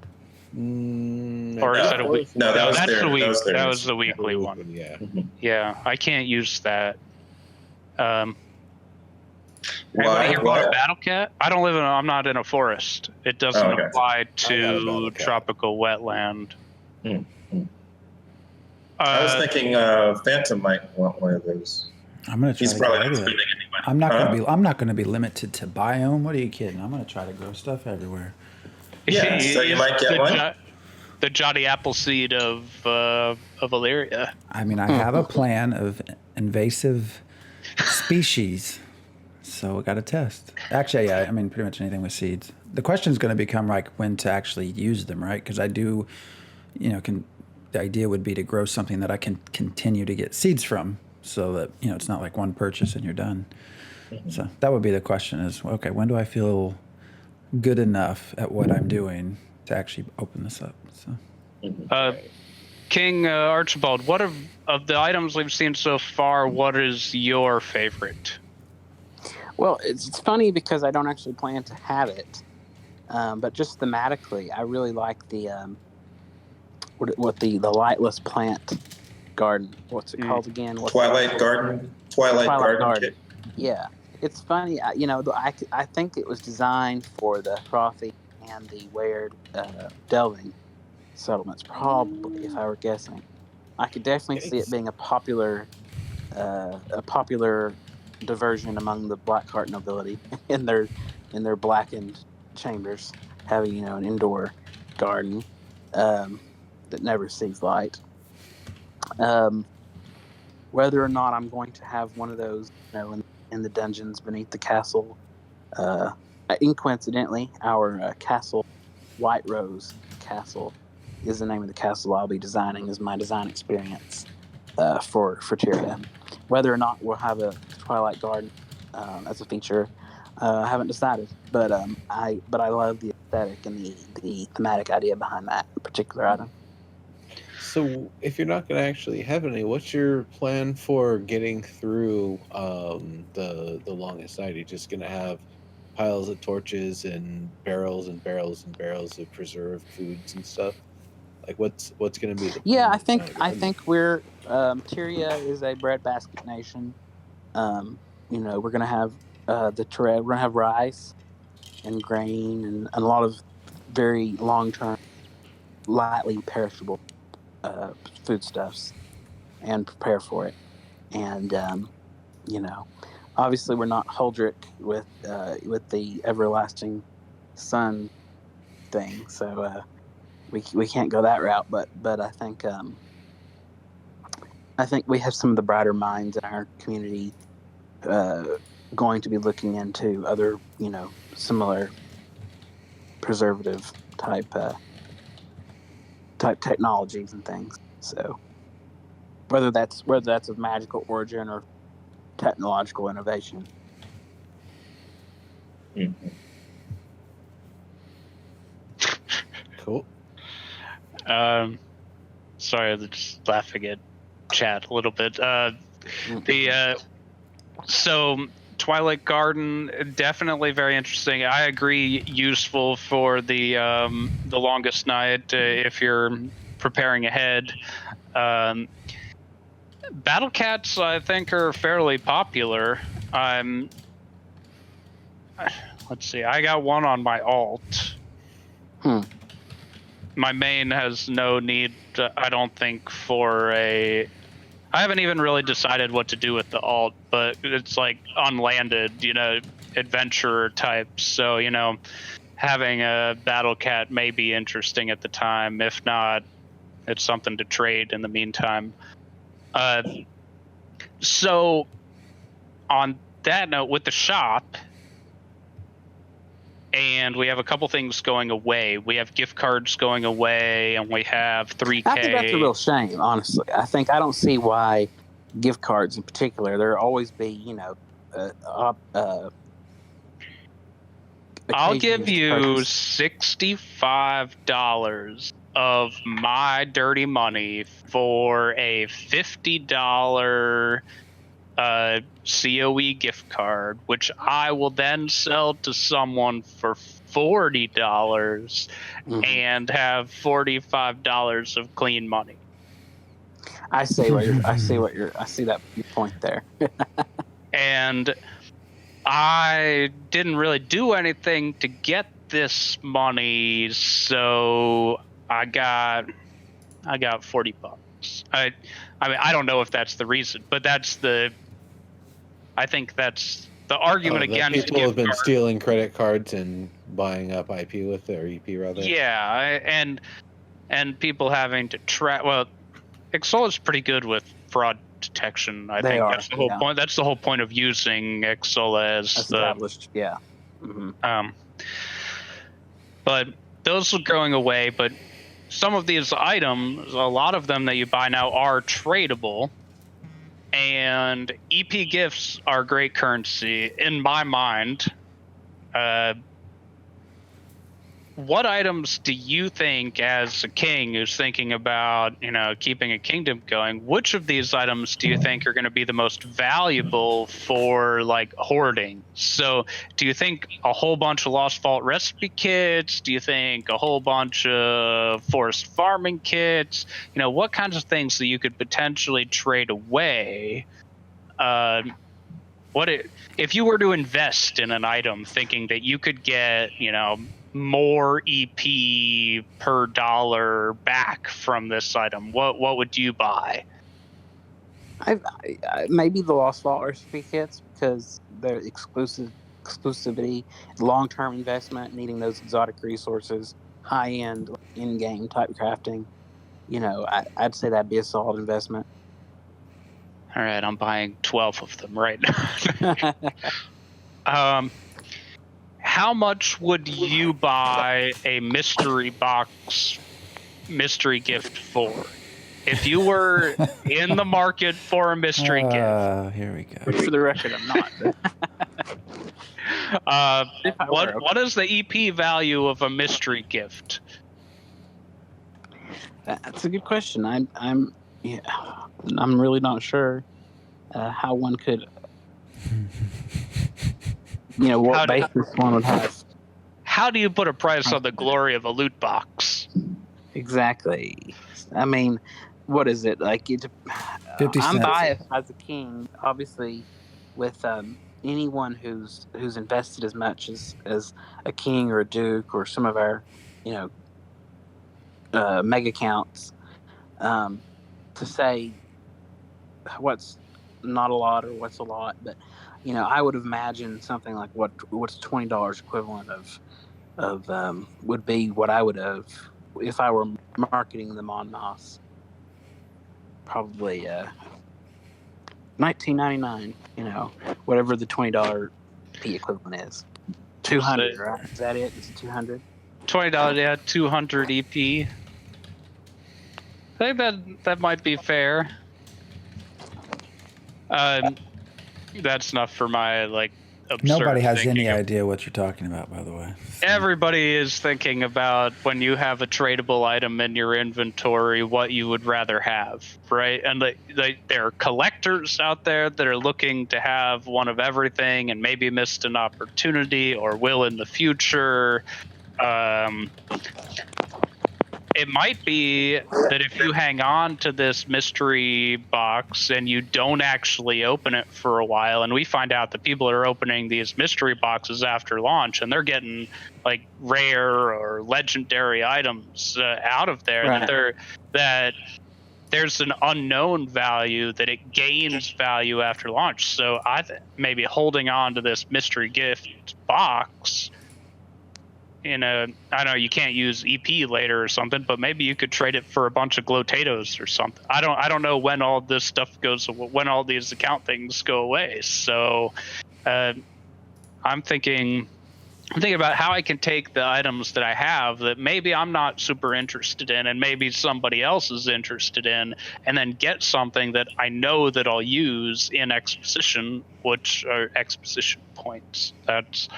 Or is that a week? No, that was that's there. the week. That was the weekly one. Yeah. Yeah, I can't use that. Why? A battle cat? I'm not in a forest. It doesn't apply to tropical wetland. I was thinking Phantom might want one of those. I'm gonna try. He's probably not anyway. I'm not gonna be limited to biome. What are you kidding? I'm gonna try to grow stuff everywhere. Yeah, so you might get one. The Johnny Appleseed of Illyria. I mean, I have a plan of invasive species, so we got to test. Actually, yeah, I mean, pretty much anything with seeds. The question is going to become when to actually use them, right? Because I do, the idea would be to grow something that I can continue to get seeds from, so that it's not like one purchase and you're done. So that would be the question: is okay, when do I feel good enough at what I'm doing to actually open this up? So, King Archibold, what of the items we've seen so far, what is your favorite? Well, it's funny because I don't actually plan to have it, but just thematically, I really like the the lightless plant garden. What's it called again? Twilight Garden kit. Yeah, it's funny. I think it was designed for the frothy and the weird delving settlements, probably, if I were guessing. I could definitely see it being a popular diversion among the Blackheart nobility in their blackened chambers, having an indoor garden that never sees light. Whether or not I'm going to have one of those, in the dungeons beneath the castle. Coincidentally, our castle, White Rose Castle, is the name of the castle I'll be designing as my design experience. for Tyria. Whether or not we'll have a Twilight Garden as a feature, I haven't decided. But I love the aesthetic and the thematic idea behind that particular item. So, if you're not going to actually have any, what's your plan for getting through the longest night? Are you just going to have piles of torches and barrels and barrels and barrels of preserved foods and stuff? Like, what's going to be the plan? Yeah, I think we're Tyria is a breadbasket nation. We're gonna have we're gonna have rice and grain and a lot of very long-term, lightly perishable foodstuffs, and prepare for it. And obviously we're not Huldrick with the everlasting sun thing, so we can't go that route. But I think we have some of the brighter minds in our community going to be looking into other, similar preservative type technologies and things. So whether that's of magical origin or technological innovation. Mm-hmm. Cool. Sorry, I'm just laughing at chat a little bit. So Twilight Garden, definitely very interesting. I agree, useful for the longest night if you're preparing ahead. Battle cats, I think, are fairly popular. Let's see, I got one on my alt. My main has no need, I don't think, for a... I haven't even really decided what to do with the alt, but it's like unlanded, adventurer types. So, having a battle cat may be interesting at the time. If not, it's something to trade in the meantime. So on that note, with the shop, and we have a couple things going away. We have gift cards going away, and we have 3K. I think that's a real shame, honestly. I don't see why gift cards in particular. There'll always be, I'll give you $65 of my dirty money for a $50 COE gift card, which I will then sell to someone for $40 and have $45 of clean money. I see that point there. And I didn't really do anything to get this money, so I got $40. I mean, I don't know if that's the reason, but I think that's the argument against. People have been stealing credit cards and buying up IP with their EP rather. Yeah, and people having to track. Well, Excel is pretty good with fraud detection. I think that's the whole point. That's the whole point of using Excel as established. Yeah. Mm-hmm. But those are going away. But some of these items, a lot of them that you buy now are tradable. And EP gifts are great currency in my mind. What items do you think, as a king who's thinking about, keeping a kingdom going, which of these items do you think are going to be the most valuable for like hoarding? So do you think a whole bunch of Lost Vault recipe kits? Do you think a whole bunch of forest farming kits? What kinds of things that you could potentially trade away? If you were to invest in an item thinking that you could get, more EP per dollar back from this item, what would you buy? I maybe the Lost Vault recipe kits, because they're exclusivity, long-term investment, needing those exotic resources, high-end in-game type crafting. I'd say that'd be a solid investment. All right, I'm buying 12 of them right now. How much would you buy a mystery box mystery gift for? If you were in the market for a mystery gift, here we go. For the record, I'm not. If I were, okay. what is the EP value of a mystery gift? That's a good question. I'm really not sure how one could, what basis one would have. How do you put a price on the glory of a loot box? Exactly. I mean, what is it like? 50 I'm cents. biased as a king, obviously, with anyone who's invested as much as a king or a duke or some of our, mega counts, to say what's not a lot or what's a lot, but I would imagine something like what's $20 equivalent of would be what I would have if I were marketing them en masse. Probably $19.99. Whatever the $20 P equivalent is. 200, right? Is that it? Is it 200? $20, yeah, 200 EP. I think that might be fair. That's enough for my absurd Nobody has any thinking. idea what you're talking about, by the way. Everybody is thinking about when you have a tradable item in your inventory, what you would rather have, right? And there are collectors out there that are looking to have one of everything and maybe missed an opportunity or will in the future. It might be that if you hang on to this mystery box and you don't actually open it for a while, and we find out that people are opening these mystery boxes after launch and they're getting rare or legendary items out of there, right, that there's an unknown value, that it gains value after launch. So maybe holding on to this mystery gift box, I know you can't use EP later or something, but maybe you could trade it for a bunch of glotatoes or something. I don't know when all this stuff when all these account things go away. So I'm thinking about how I can take the items that I have that maybe I'm not super interested in and maybe somebody else is interested in, and then get something that I know that I'll use in exposition, which are exposition points. That's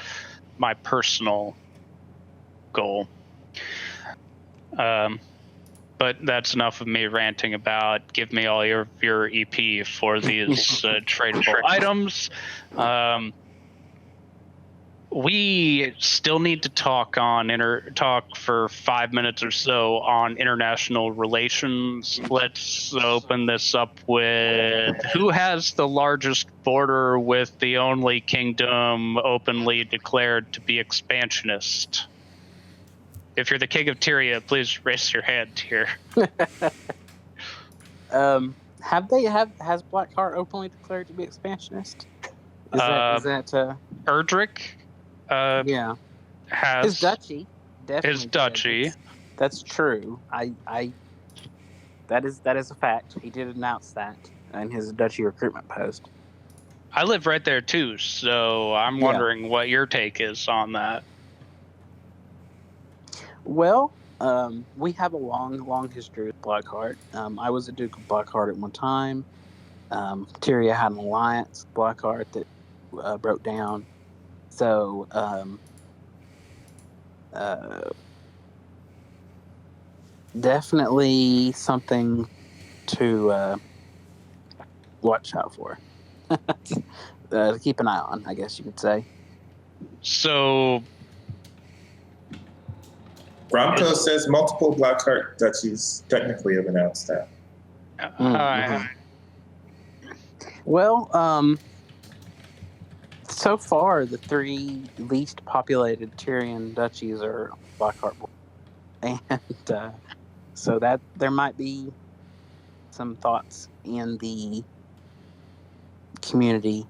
my personal goal. But that's enough of me ranting about give me all your EP for these tradable items. We still need to talk for 5 minutes or so on international relations. Let's open this up with who has the largest border with the only kingdom openly declared to be expansionist. If you're the king of Tyria, please raise your hand here. Has Blackheart openly declared to be expansionist? Is that Erdrick? Yeah. Has his duchy. Definitely his duchy. That's true. That is a fact. He did announce that in his duchy recruitment post. I live right there too, so I'm wondering what your take is on that. Well, we have a long history with Blackheart. I was a Duke of Blackheart at one time. Tyria had an alliance with Blackheart that broke down. So, definitely something to watch out for. To keep an eye on, I guess you could say. So, Bronco says multiple Blackheart duchies technically have announced that. Well, so far the 3 least populated Tyrian duchies are Blackheart, and so that there might be some thoughts in the community,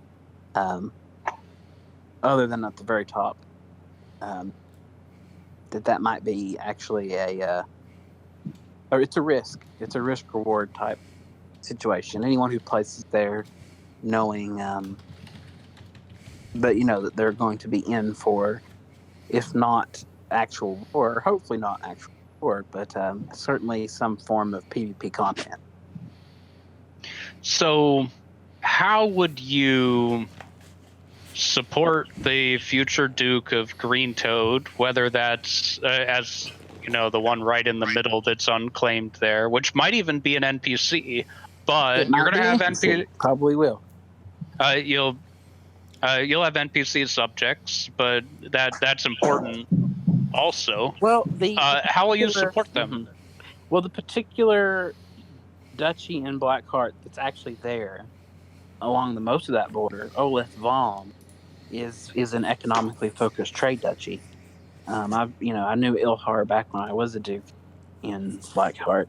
other than at the very top, that might be actually or it's a risk. It's a risk reward type situation. Anyone who places there, knowing that that they're going to be in for, if not actual war, hopefully not actual sure, but certainly some form of PvP content. So, how would you support the future Duke of Green Toad, whether that's as the one right in the middle that's unclaimed there, which might even be an NPC, but you're going to have NPC. Probably will. You'll have NPC subjects, but that's important also. Well, how will you support them? Mm-hmm. Well, the particular duchy in Blackheart that's actually there along the most of that border, Oleth Valm, is an economically focused trade duchy. I knew Ilhar back when I was a duke in Blackheart,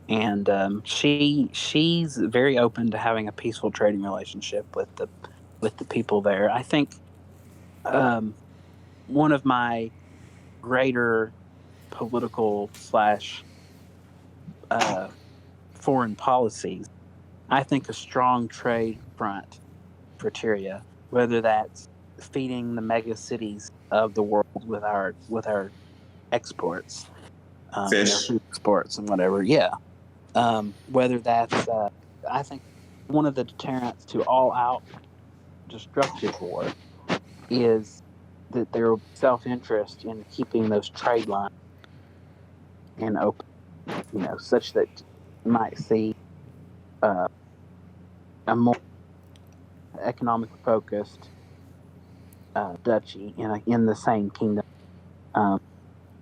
and she's very open to having a peaceful trading relationship with the people there. I think one of my greater political / foreign policies, I think a strong trade front for Tyria, whether that's feeding the mega cities of the world with our exports, Fish. food exports and whatever. Yeah. Whether that's, I think one of the deterrents to all out destructive war is that there will be self-interest in keeping those trade lines and open, such that you might see a more economically focused duchy in the same kingdom,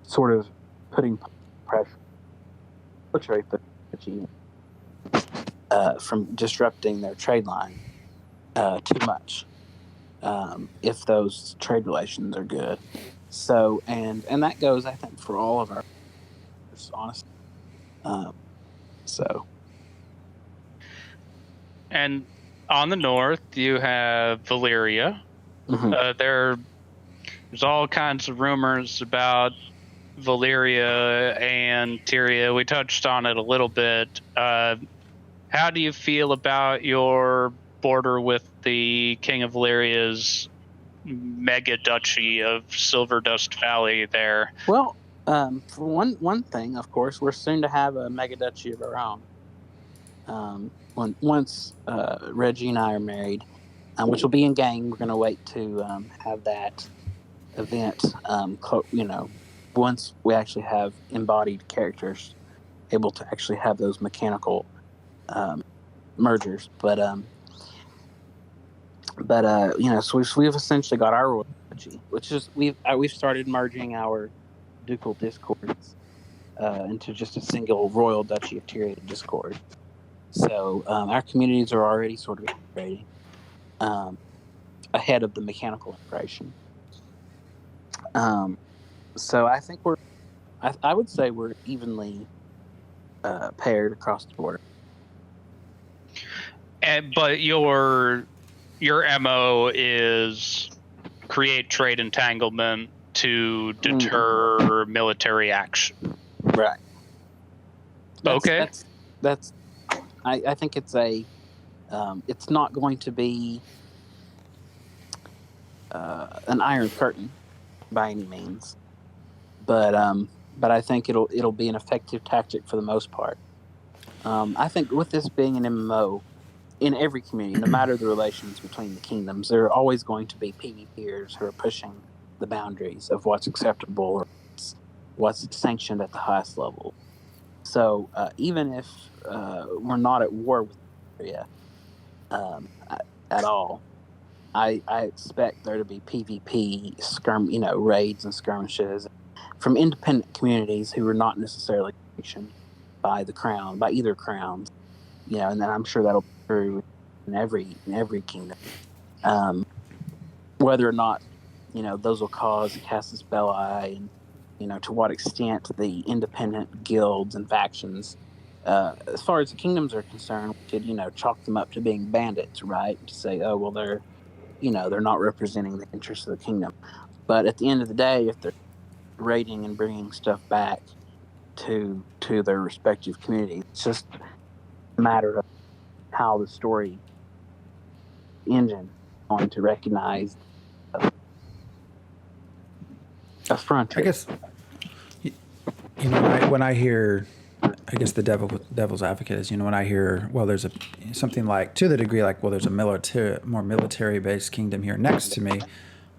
sort of putting pressure military duchy from disrupting their trade line too much if those trade relations are good. So and that goes, I think, for all of our honestly. And on the north, you have Valyria. Mm-hmm. There's all kinds of rumors about Valyria and Tyria. We touched on it a little bit. How do you feel about your border with the King of Valyria's mega duchy of Silverdust Valley there? Well, for one thing, of course, we're soon to have a mega duchy of our own. Once Reggie and I are married, which will be in game, we're going to wait to have that event. Once we actually have embodied characters able to actually have those mechanical mergers, so we've essentially got our royal duchy, which is we've started merging our ducal discords into just a single royal duchy of Tyria discord. So our communities are already sort of integrating ahead of the mechanical integration. So I think I would say we're evenly paired across the border. But your MO is create trade entanglement to deter military action. Right. Okay. That's I think it's it's not going to be an iron curtain by any means, but I think it'll be an effective tactic for the most part. I think with this being an MMO, in every community, no matter the relations between the kingdoms, there are always going to be PvPers who are pushing the boundaries of what's acceptable or what's sanctioned at the highest level. So even if we're not at war with Syria at all, I expect there to be PvP raids and skirmishes from independent communities who are not necessarily sanctioned by the crown, by either crowns. And then I'm sure that'll be true in every kingdom. Whether or not those will cause a casus belli, and to what extent the independent guilds and factions, as far as the kingdoms are concerned, we could chalk them up to being bandits, right? To say, oh well, they're not representing the interests of the kingdom. But at the end of the day, if they're raiding and bringing stuff back to their respective communities, it's just a matter of how the story engine is going to recognize a frontier. I guess when I hear, I guess the devil's advocate is, when I hear, well, there's something like, to the degree like, well, there's a more military based kingdom here next to me,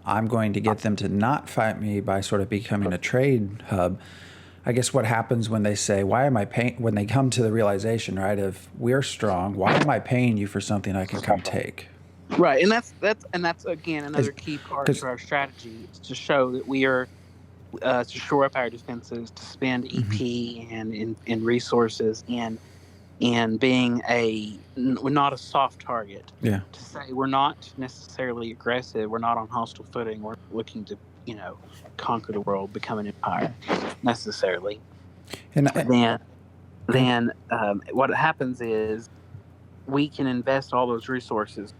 I'm going to get them to not fight me by sort of becoming a trade hub. I guess what happens when they say, why am I paying, when they come to the realization, right, of we're strong, why am I paying you for something I can come take? Right, and that's again another key part to our strategy, is to show that we are to shore up our defenses, to spend EP and in resources, and being we're not a soft target. Yeah. To say we're not necessarily aggressive, we're not on hostile footing, we're looking to conquer the world, become an empire necessarily. And then what happens is we can invest all those resources,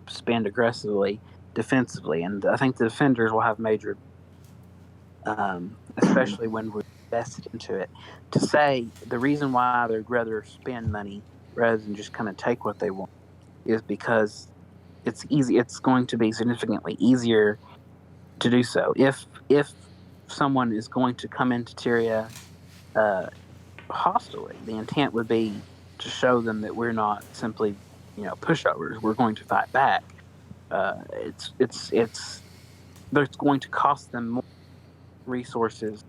spend aggressively, defensively, and I think the defenders will have major, especially when we're invested into it. To say the reason why they'd rather spend money rather than just kind of take what they want is because it's easy. It's going to be significantly easier to do so. If someone is going to come into Tyria hostilely, the intent would be to show them that we're not simply pushovers. We're going to fight back. It's going to cost them more resources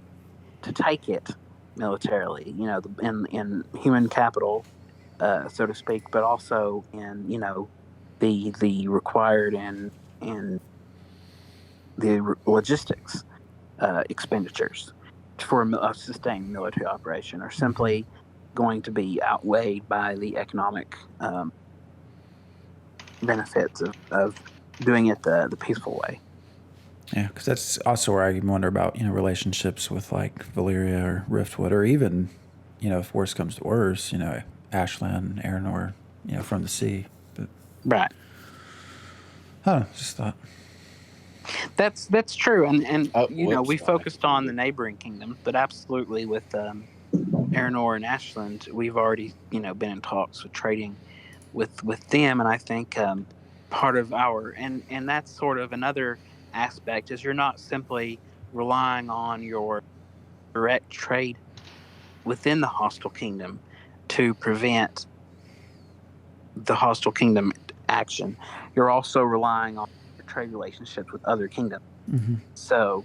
to take it militarily, in human capital, so to speak, but also in the required and the logistics expenditures for a sustained military operation are simply going to be outweighed by the economic benefits of doing it the peaceful way. Yeah, because that's also where I wonder about relationships with like Valyria or Riftwood, or even if worse comes to worse, Ashland, Aranor, from the sea. But, right. Just thought. That's true, and we focused on the neighboring kingdoms, but absolutely with Aranor and Ashland, we've already been in talks with trading with them, and I think part of our and that's sort of another aspect is you're not simply relying on your direct trade within the hostile kingdom to prevent the hostile kingdom action. You're also relying on your trade relationships with other kingdoms. So,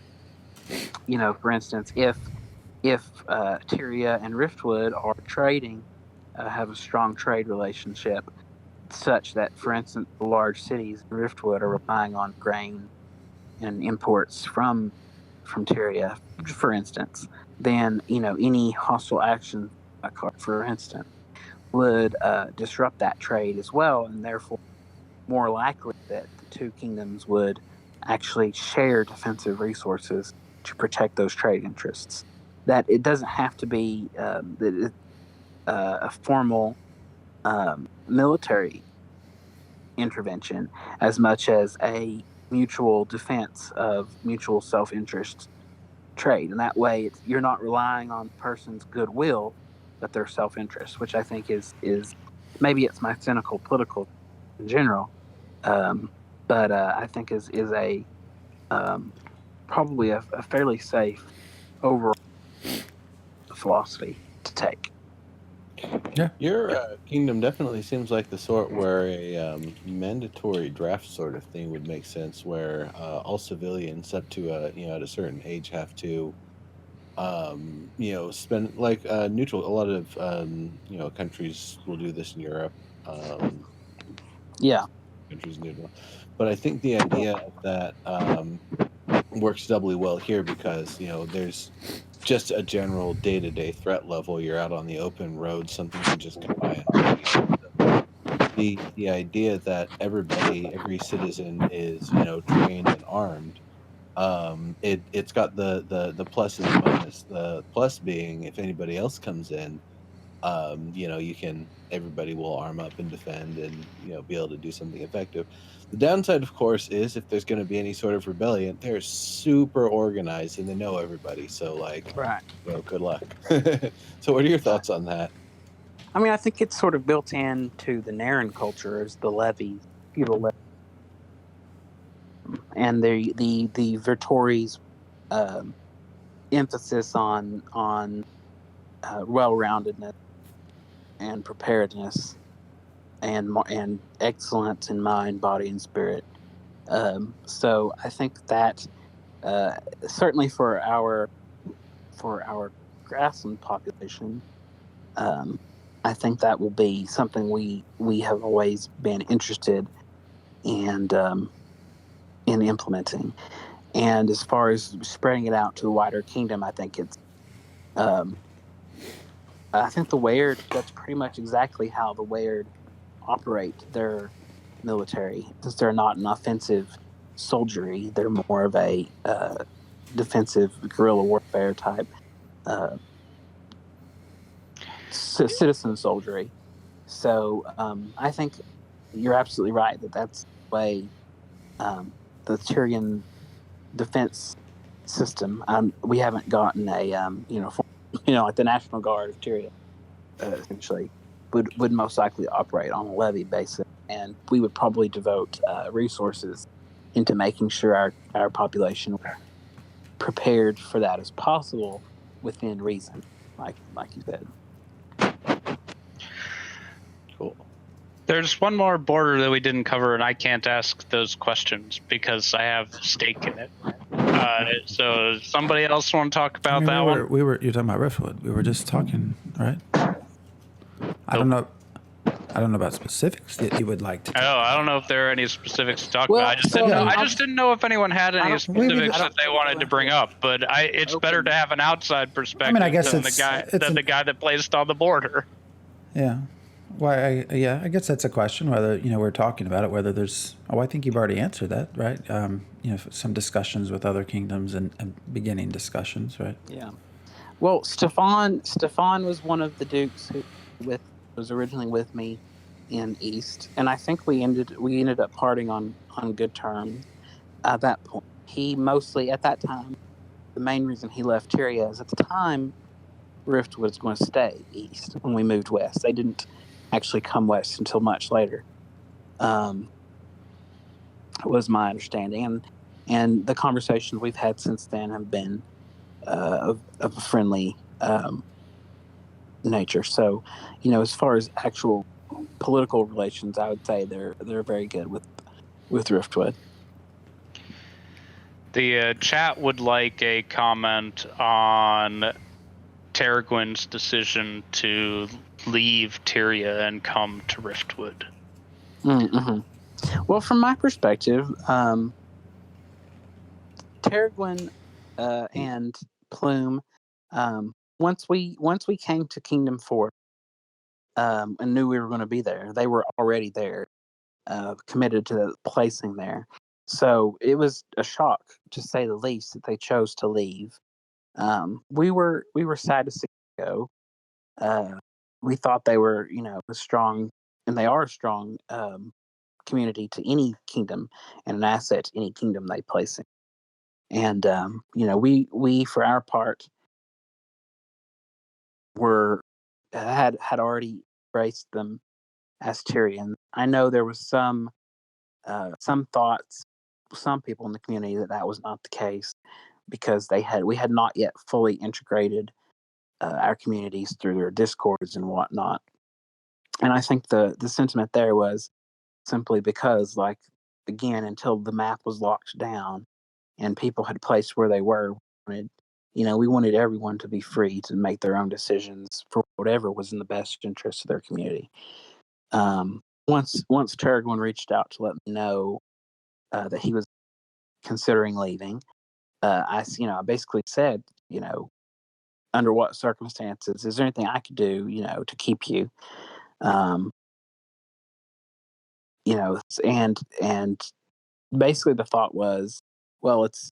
for instance, if Tyria and Riftwood are trading, have a strong trade relationship, such that, for instance, the large cities in Riftwood are relying on grain and imports from Tyria, for instance, then any hostile action, for instance, would disrupt that trade as well, and therefore more likely that the two kingdoms would actually share defensive resources to protect those trade interests. That it doesn't have to be a formal military intervention as much as a mutual defense of mutual self-interest trade, and that way you're not relying on the person's goodwill but their self-interest, which I think is maybe it's my cynical political in general, but I think is a probably a fairly safe overall philosophy to take. Yeah, your kingdom definitely seems like the sort where a mandatory draft sort of thing would make sense, where all civilians up to at a certain age have to spend like neutral. A lot of countries will do this in Europe. Yeah. Countries neutral, but I think the idea of that works doubly well here because there's just a general day-to-day threat level. You're out on the open road, something can just come by and the idea that every citizen is trained and armed. It's got the plus and the minus. The plus being if anybody else comes in, everybody will arm up and defend and be able to do something effective. The downside, of course, is if there's going to be any sort of rebellion, they're super organized and they know everybody. So Right. good luck. So what are your thoughts on that? I mean, I think it's sort of built into the Naren culture as the levies, feudal levies, and the Vertori's emphasis on well-roundedness and preparedness and excellence in mind, body, and spirit. So I think that certainly for our grassland population, I think that will be something we have always been interested in implementing. And as far as spreading it out to the wider kingdom, I think it's I think the Weird, that's pretty much exactly how the Weird operate their military. Since they're not an offensive soldiery, they're more of a defensive guerrilla warfare type citizen soldiery. So I think you're absolutely right that's the way the Tyrian defense system. We haven't gotten a like the National Guard of Tyria essentially would most likely operate on a levy basis, and we would probably devote resources into making sure our population was prepared for that as possible within reason, like you said. Cool. There's one more border that we didn't cover, and I can't ask those questions because I have stake in it. So somebody else want to talk about that one? You're talking about Riftwood. We were just talking, right? I don't know about specifics that you would like to talk about. I don't know if there are any specifics to talk about. I just didn't know if anyone had any specifics that they wanted to bring up. But it's better to have an outside perspective I guess than the guy that placed on the border. Yeah. Why? I guess that's a question. Whether we're talking about it. Whether there's. I think you've already answered that, right? Some discussions with other kingdoms and beginning discussions, right? Yeah. Well, Stefan was one of the dukes who was originally with me in East, and I think we ended up parting on good terms at that point. He mostly at that time, the main reason he left Tyria is at the time Rift was going to stay east when we moved west. They didn't actually come west until much later. Was my understanding, and the conversations we've had since then have been of a friendly nature. So, as far as actual political relations, I would say they're very good with Riftwood. The chat would like a comment on Tarraguin's decision to leave Tyria and come to Riftwood. Mm-hmm. Well, from my perspective, Tarraguin and Plume, once we came to Kingdom 4 and knew we were going to be there, they were already there, committed to placing there. So it was a shock, to say the least, that they chose to leave. We were sad to see them go. We thought they were, a strong, and they are a strong community to any kingdom and an asset to any kingdom they place in. And we for our part had already embraced them as Tyrian. I know there was some thoughts, some people in the community that was not the case, because we had not yet fully integrated our communities through their discords and whatnot. And I think the sentiment there was simply because, like, again, until the map was locked down and people had placed where they were, we wanted everyone to be free to make their own decisions for whatever was in the best interest of their community. Once Tarragon reached out to let me know that he was considering leaving, I basically said, under what circumstances, is there anything I could do, to keep you? And basically the thought was, well, it's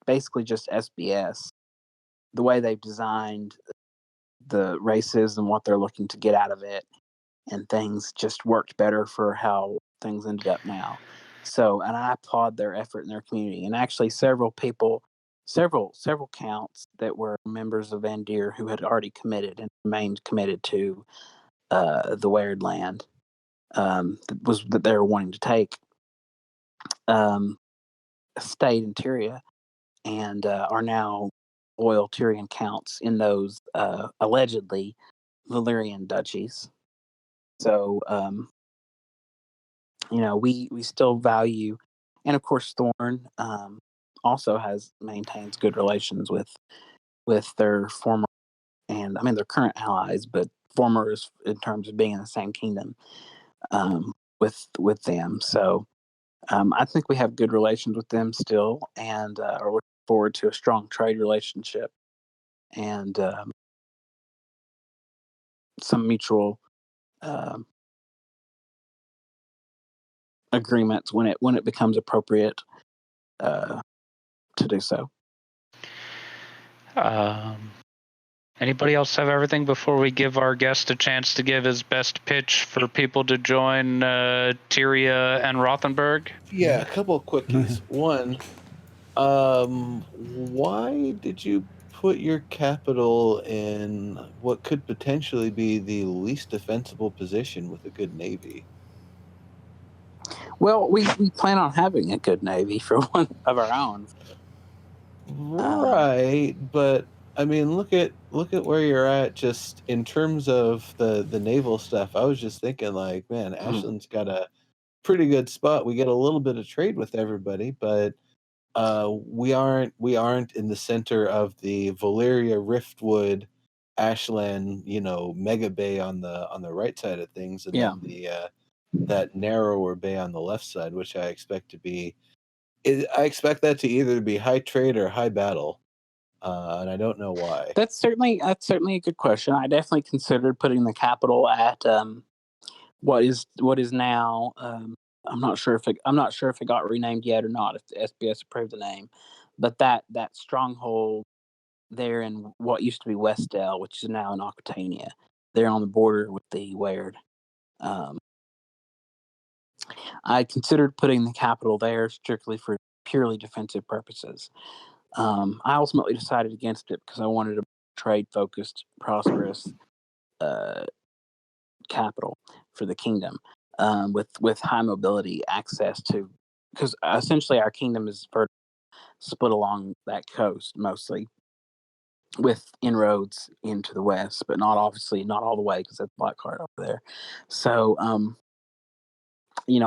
basically just SBS. The way they've designed the races and what they're looking to get out of it, and things just worked better for how things ended up now. So, and I applaud their effort in their community. And actually, several people, several counts that were members of Van Deer who had already committed and remained committed to the Weird Land, that they were wanting to take, stayed in Tyria and are now loyal Tyrian counts in those allegedly Valyrian duchies. So we still value, and of course Thorne also maintains good relations with their former, and I mean their current allies, but former is in terms of being in the same kingdom with them. So I think we have good relations with them still, and are looking forward to a strong trade relationship and some mutual agreements when it becomes appropriate to do so. Anybody else have everything before we give our guest a chance to give his best pitch for people to join Tyria and Rothenburg? Yeah, a couple of quickies. One, why did you put your capital in what could potentially be the least defensible position with a good navy? Well, we plan on having a good navy for one of our own. Right, but I mean, look at where you're at just in terms of the naval stuff. I was just thinking, like, man, Ashland's got a pretty good spot. We get a little bit of trade with everybody, but we aren't in the center of the Valyria Riftwood Ashland, mega bay on the right side of things, and then the that narrower bay on the left side, which I expect to be. I expect that to either be high trade or high battle, and I don't know why. That's certainly a good question. I definitely considered putting the capital at what is now. I'm not sure if it got renamed yet or not. If the SBS approved the name, but that stronghold there in what used to be Westdale, which is now in Aquitania, there on the border with the Weird. I considered putting the capital there strictly for purely defensive purposes. I ultimately decided against it because I wanted a trade-focused, prosperous capital for the kingdom with high mobility access to, because essentially our kingdom is split along that coast mostly, with inroads into the west, but not all the way because that's Blackheart over there. So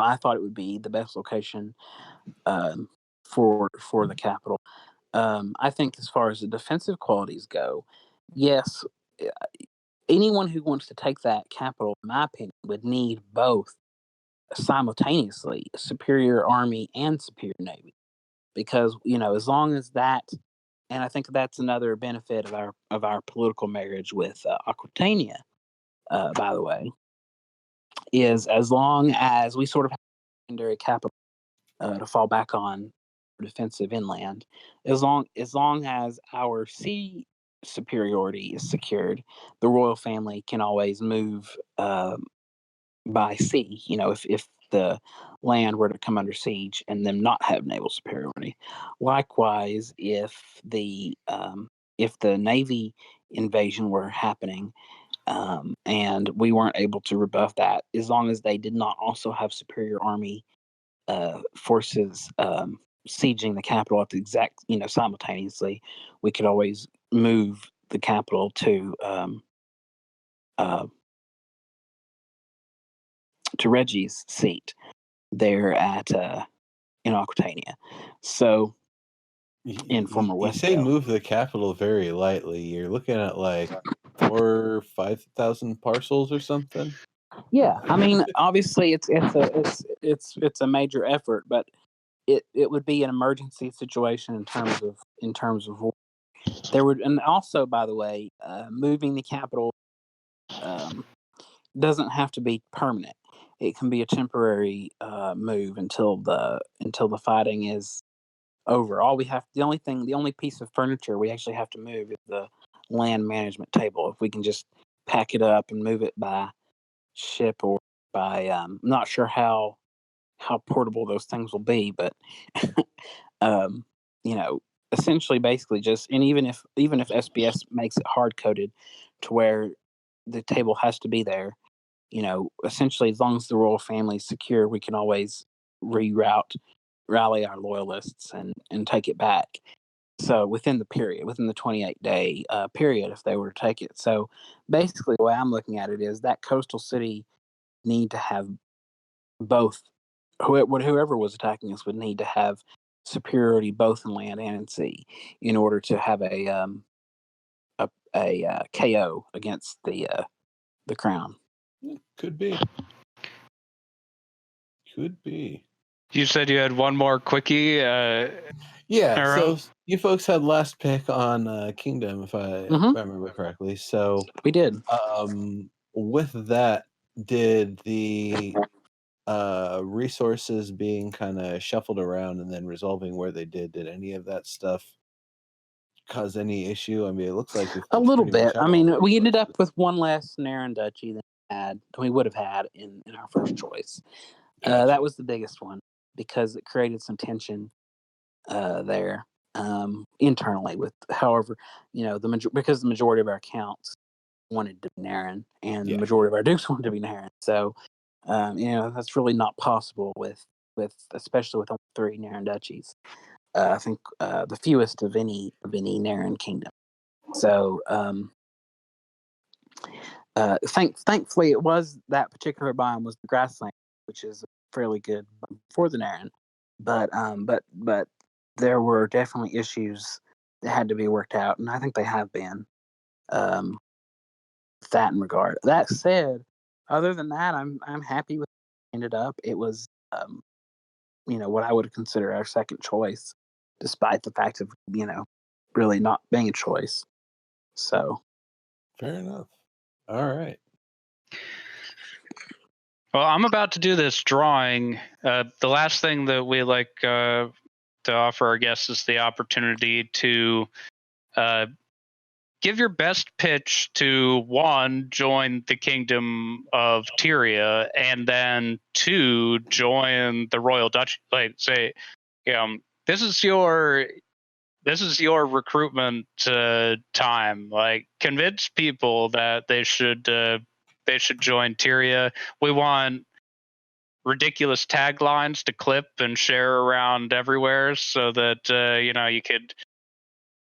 I thought it would be the best location for the capital. I think as far as the defensive qualities go, yes, anyone who wants to take that capital, in my opinion, would need both simultaneously: a superior army and superior navy. Because as long as that, and I think that's another benefit of our political marriage with Aquitania, by the way, is as long as we sort of have a secondary capital to fall back on defensive inland, as long as our sea superiority is secured, the royal family can always move by sea. If the land were to come under siege and them not have naval superiority. Likewise, if the navy invasion were happening and we weren't able to rebuff that, as long as they did not also have superior army forces sieging the capital at the exact simultaneously, we could always move the capital to Reggie's seat there at in Aquitania. So in former You say Westdale. move the capital very lightly. You're looking at like 5,000 parcels or something. Yeah, I mean, obviously it's a major effort, but it would be an emergency situation in terms of war. There would, and also, by the way, moving the capital doesn't have to be permanent. It can be a temporary move until the fighting is over. The only piece of furniture we actually have to move is the land management table. If we can just pack it up and move it by ship or by, I'm not sure how portable those things will be, but um, essentially, basically, just, and even if SBS makes it hard coded to where the table has to be there, essentially, as long as the royal family is secure, we can always rally our loyalists and take it back. So within the 28-day period, if they were to take it. So basically, the way I'm looking at it is that coastal city need to have both. Whoever was attacking us would need to have superiority both in land and in sea in order to have a KO against the crown. Could be. Could be. You said you had one more quickie. Yeah. Arrow? So you folks had last pick on Kingdom, if I remember correctly. So We did. With that, did the resources being kind of shuffled around and then resolving where they did any of that stuff cause any issue? I mean, it looks like A little bit. I mean, we ended up with one less Naren duchy than we would have had in our first choice. That was the biggest one because it created some tension there internally. With, however, because the majority of our counts wanted to be Naren, and the majority of our dukes wanted to be Naren. So, that's really not possible with especially with only 3 Naren duchies. I think the fewest of any Naren kingdom. So, thankfully, it was that particular biome was the grassland, which is fairly good for the Naren. But there were definitely issues that had to be worked out, and I think they have been. That in regard. That said, other than that, I'm happy with how it ended up. It was, what I would consider our second choice, despite the fact of really not being a choice. So, fair enough. All right. Well, I'm about to do this drawing. The last thing that we like to offer our guests is the opportunity to give your best pitch to 1, join the Kingdom of Tyria, and then 2, join the Royal Dutch. Like, say, this is your recruitment time. Like, convince people that they should join Tyria. We want ridiculous taglines to clip and share around everywhere, so that you could,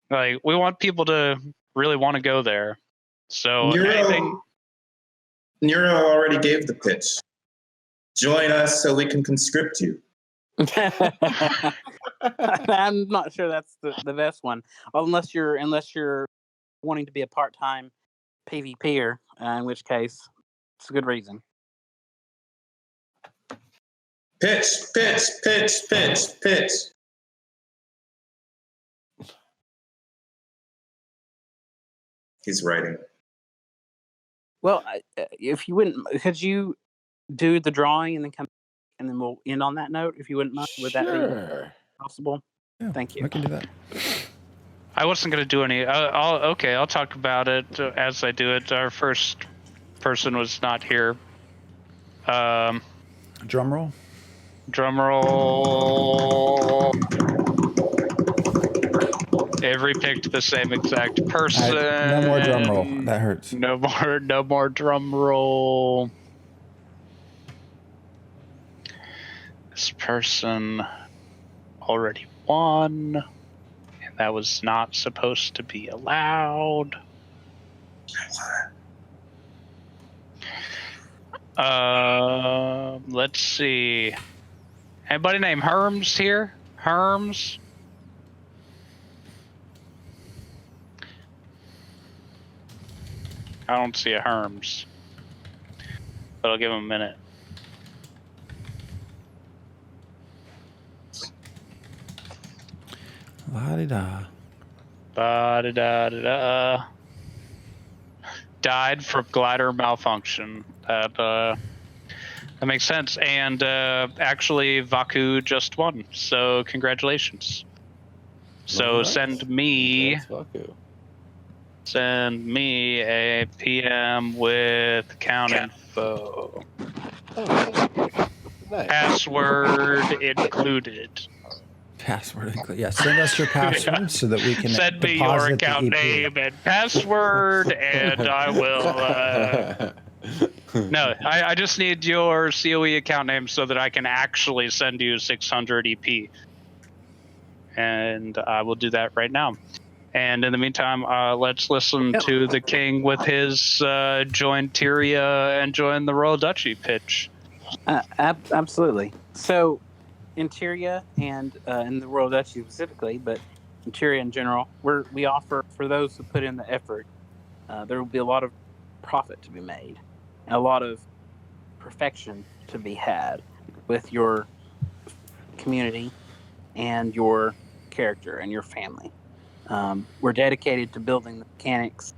like, we want people to really want to go there. So Nero already gave the pitch. Join us so we can conscript you. I'm not sure that's the best one, unless you're wanting to be a part-time PvPer, in which case it's a good reason. Pitch. He's writing. Well, if you wouldn't, could you do the drawing and then come, and then we'll end on that note, if you wouldn't mind? Would that be possible? Yeah, Thank you. I can do that. I wasn't going to do any. I'll talk about it as I do it. Our first person was not here. Drum roll. Avery picked the same exact person. No more drum roll. That hurts. No more drum roll. This person already won, and that was not supposed to be allowed. Let's see. Anybody named Herms here? Herms? I don't see a Herms, but I'll give him a minute. La-di-da. Ba-da-da-da-da. Died from glider malfunction. That makes sense. And actually, Vaku just won. So congratulations. So Nice. send me a PM with account info. Nice. Password included. Password included. Yeah, send us your password so that we can send me your deposit account the EP. name and password, and I will. No, I just need your COE account name so that I can actually send you 600 EP. and I will do that right now. And in the meantime, let's listen to the king with his join Tyria and join the Royal Duchy pitch. Absolutely. So, in Tyria and in the Royal Duchy specifically, but in Tyria in general, we offer, for those who put in the effort, there will be a lot of profit to be made, and a lot of perfection to be had with your community and your character and your family. We're dedicated to building the mechanics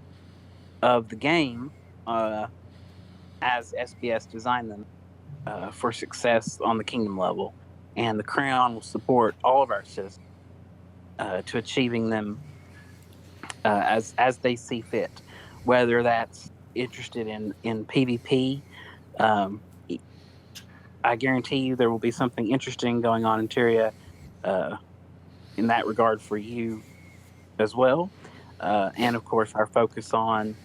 of the game as SBS designed them for success on the kingdom level, and the Crown will support all of our citizens to achieving them as they see fit, whether that's interested in PvP. I guarantee you there will be something interesting going on in Tyria in that regard for you as well. And of course, our focus on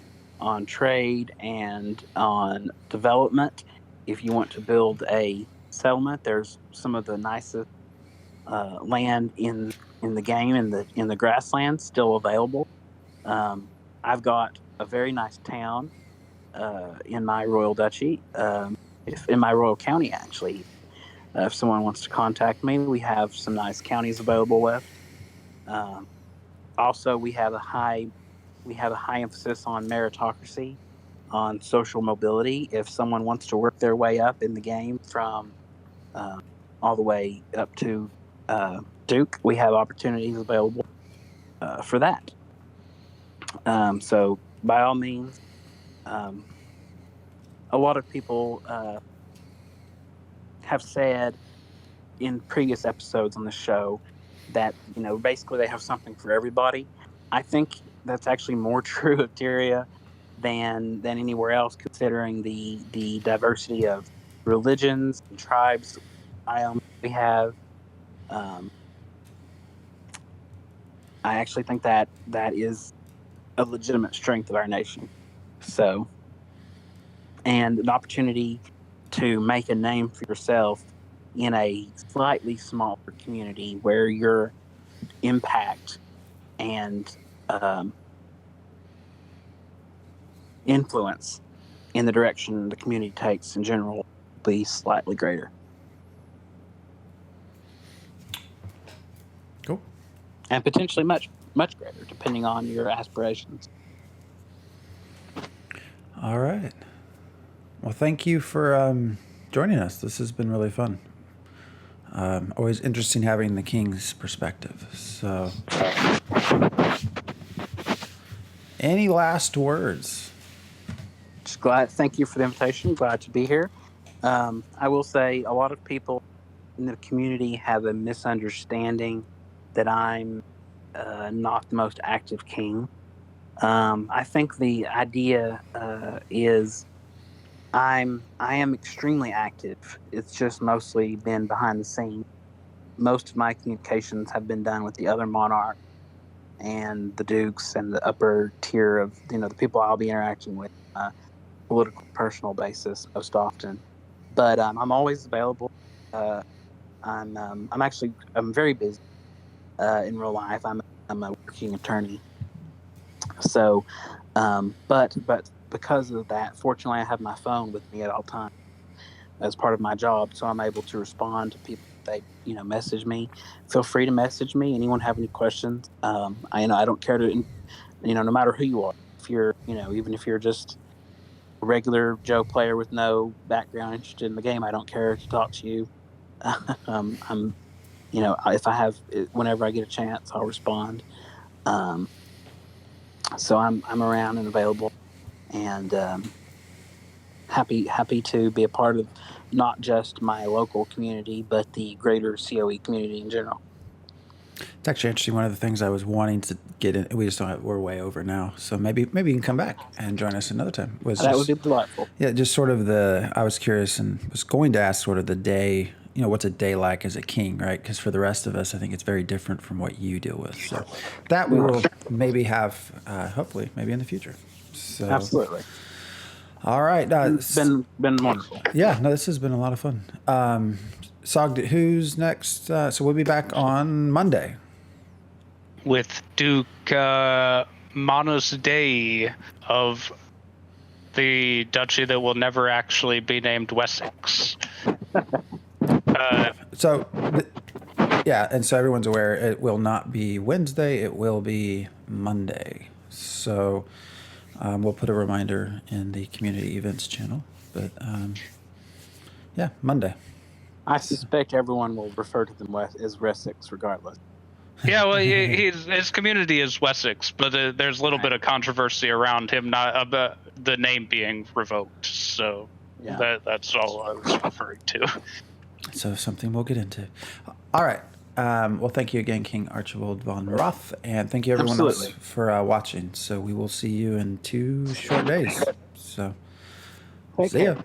trade and on development. If you want to build a settlement, there's some of the nicest land in the game, in the grasslands, still available. I've got a very nice town in my royal duchy, in my royal county actually. If someone wants to contact me, we have some nice counties available left. Also, we have a high emphasis on meritocracy, on social mobility. If someone wants to work their way up in the game from all the way up to Duke, we have opportunities available for that. So, by all means, a lot of people have said in previous episodes on the show that, basically they have something for everybody. I think that's actually more true of Tyria than anywhere else, considering the diversity of religions and tribes we have. I actually think that is a legitimate strength of our nation. So, and an opportunity to make a name for yourself in a slightly smaller community where your impact and influence in the direction the community takes in general will be slightly greater. Cool. And potentially much, much greater, depending on your aspirations. All right. Well, thank you for joining us. This has been really fun. Always interesting having the king's perspective. So, any last words? Just glad. Thank you for the invitation. Glad to be here. I will say a lot of people in the community have a misunderstanding that I'm not the most active king. I think the idea is I am extremely active. It's just mostly been behind the scenes. Most of my communications have been done with the other monarchs and the dukes and the upper tier of the people I'll be interacting with on a political, personal basis most often. But I'm always available. I'm very busy in real life. I'm a working attorney. So, but because of that, fortunately, I have my phone with me at all times as part of my job, so I'm able to respond to people. They, message me. Feel free to message me. Anyone have any questions? I don't care to, no matter who you are. If you're, even if you're just a regular Joe player with no background interested in the game, I don't care to talk to you. I'm, if I have, whenever I get a chance, I'll respond. So I'm around and available, and happy to be a part of not just my local community, but the greater COE community in general. It's actually interesting. One of the things I was wanting to get in, we just don't have, we're way over now. So maybe you can come back and join us another time. That would be delightful. Yeah, just sort of I was curious and was going to ask sort of the day, what's a day like as a king, right? Because for the rest of us, I think it's very different from what you deal with. So that we will maybe have, hopefully, maybe in the future. So, absolutely. All right. It's been wonderful. Yeah, no, this has been a lot of fun. Sog, who's next? So we'll be back on Monday. with Duke Manus Dei of the duchy that will never actually be named Wessex. And so everyone's aware it will not be Wednesday, it will be Monday. So we'll put a reminder in the community events channel. But Monday. I suspect everyone will refer to them as Wessex regardless. Yeah, well, his community is Wessex, but there's a little bit of controversy around him about the name being revoked. So that's all I was referring to. So something we'll get into. All right. Well, thank you again, King Archibold von Rothe, and thank you everyone else for watching. So we will see you in 2 short days. So see ya.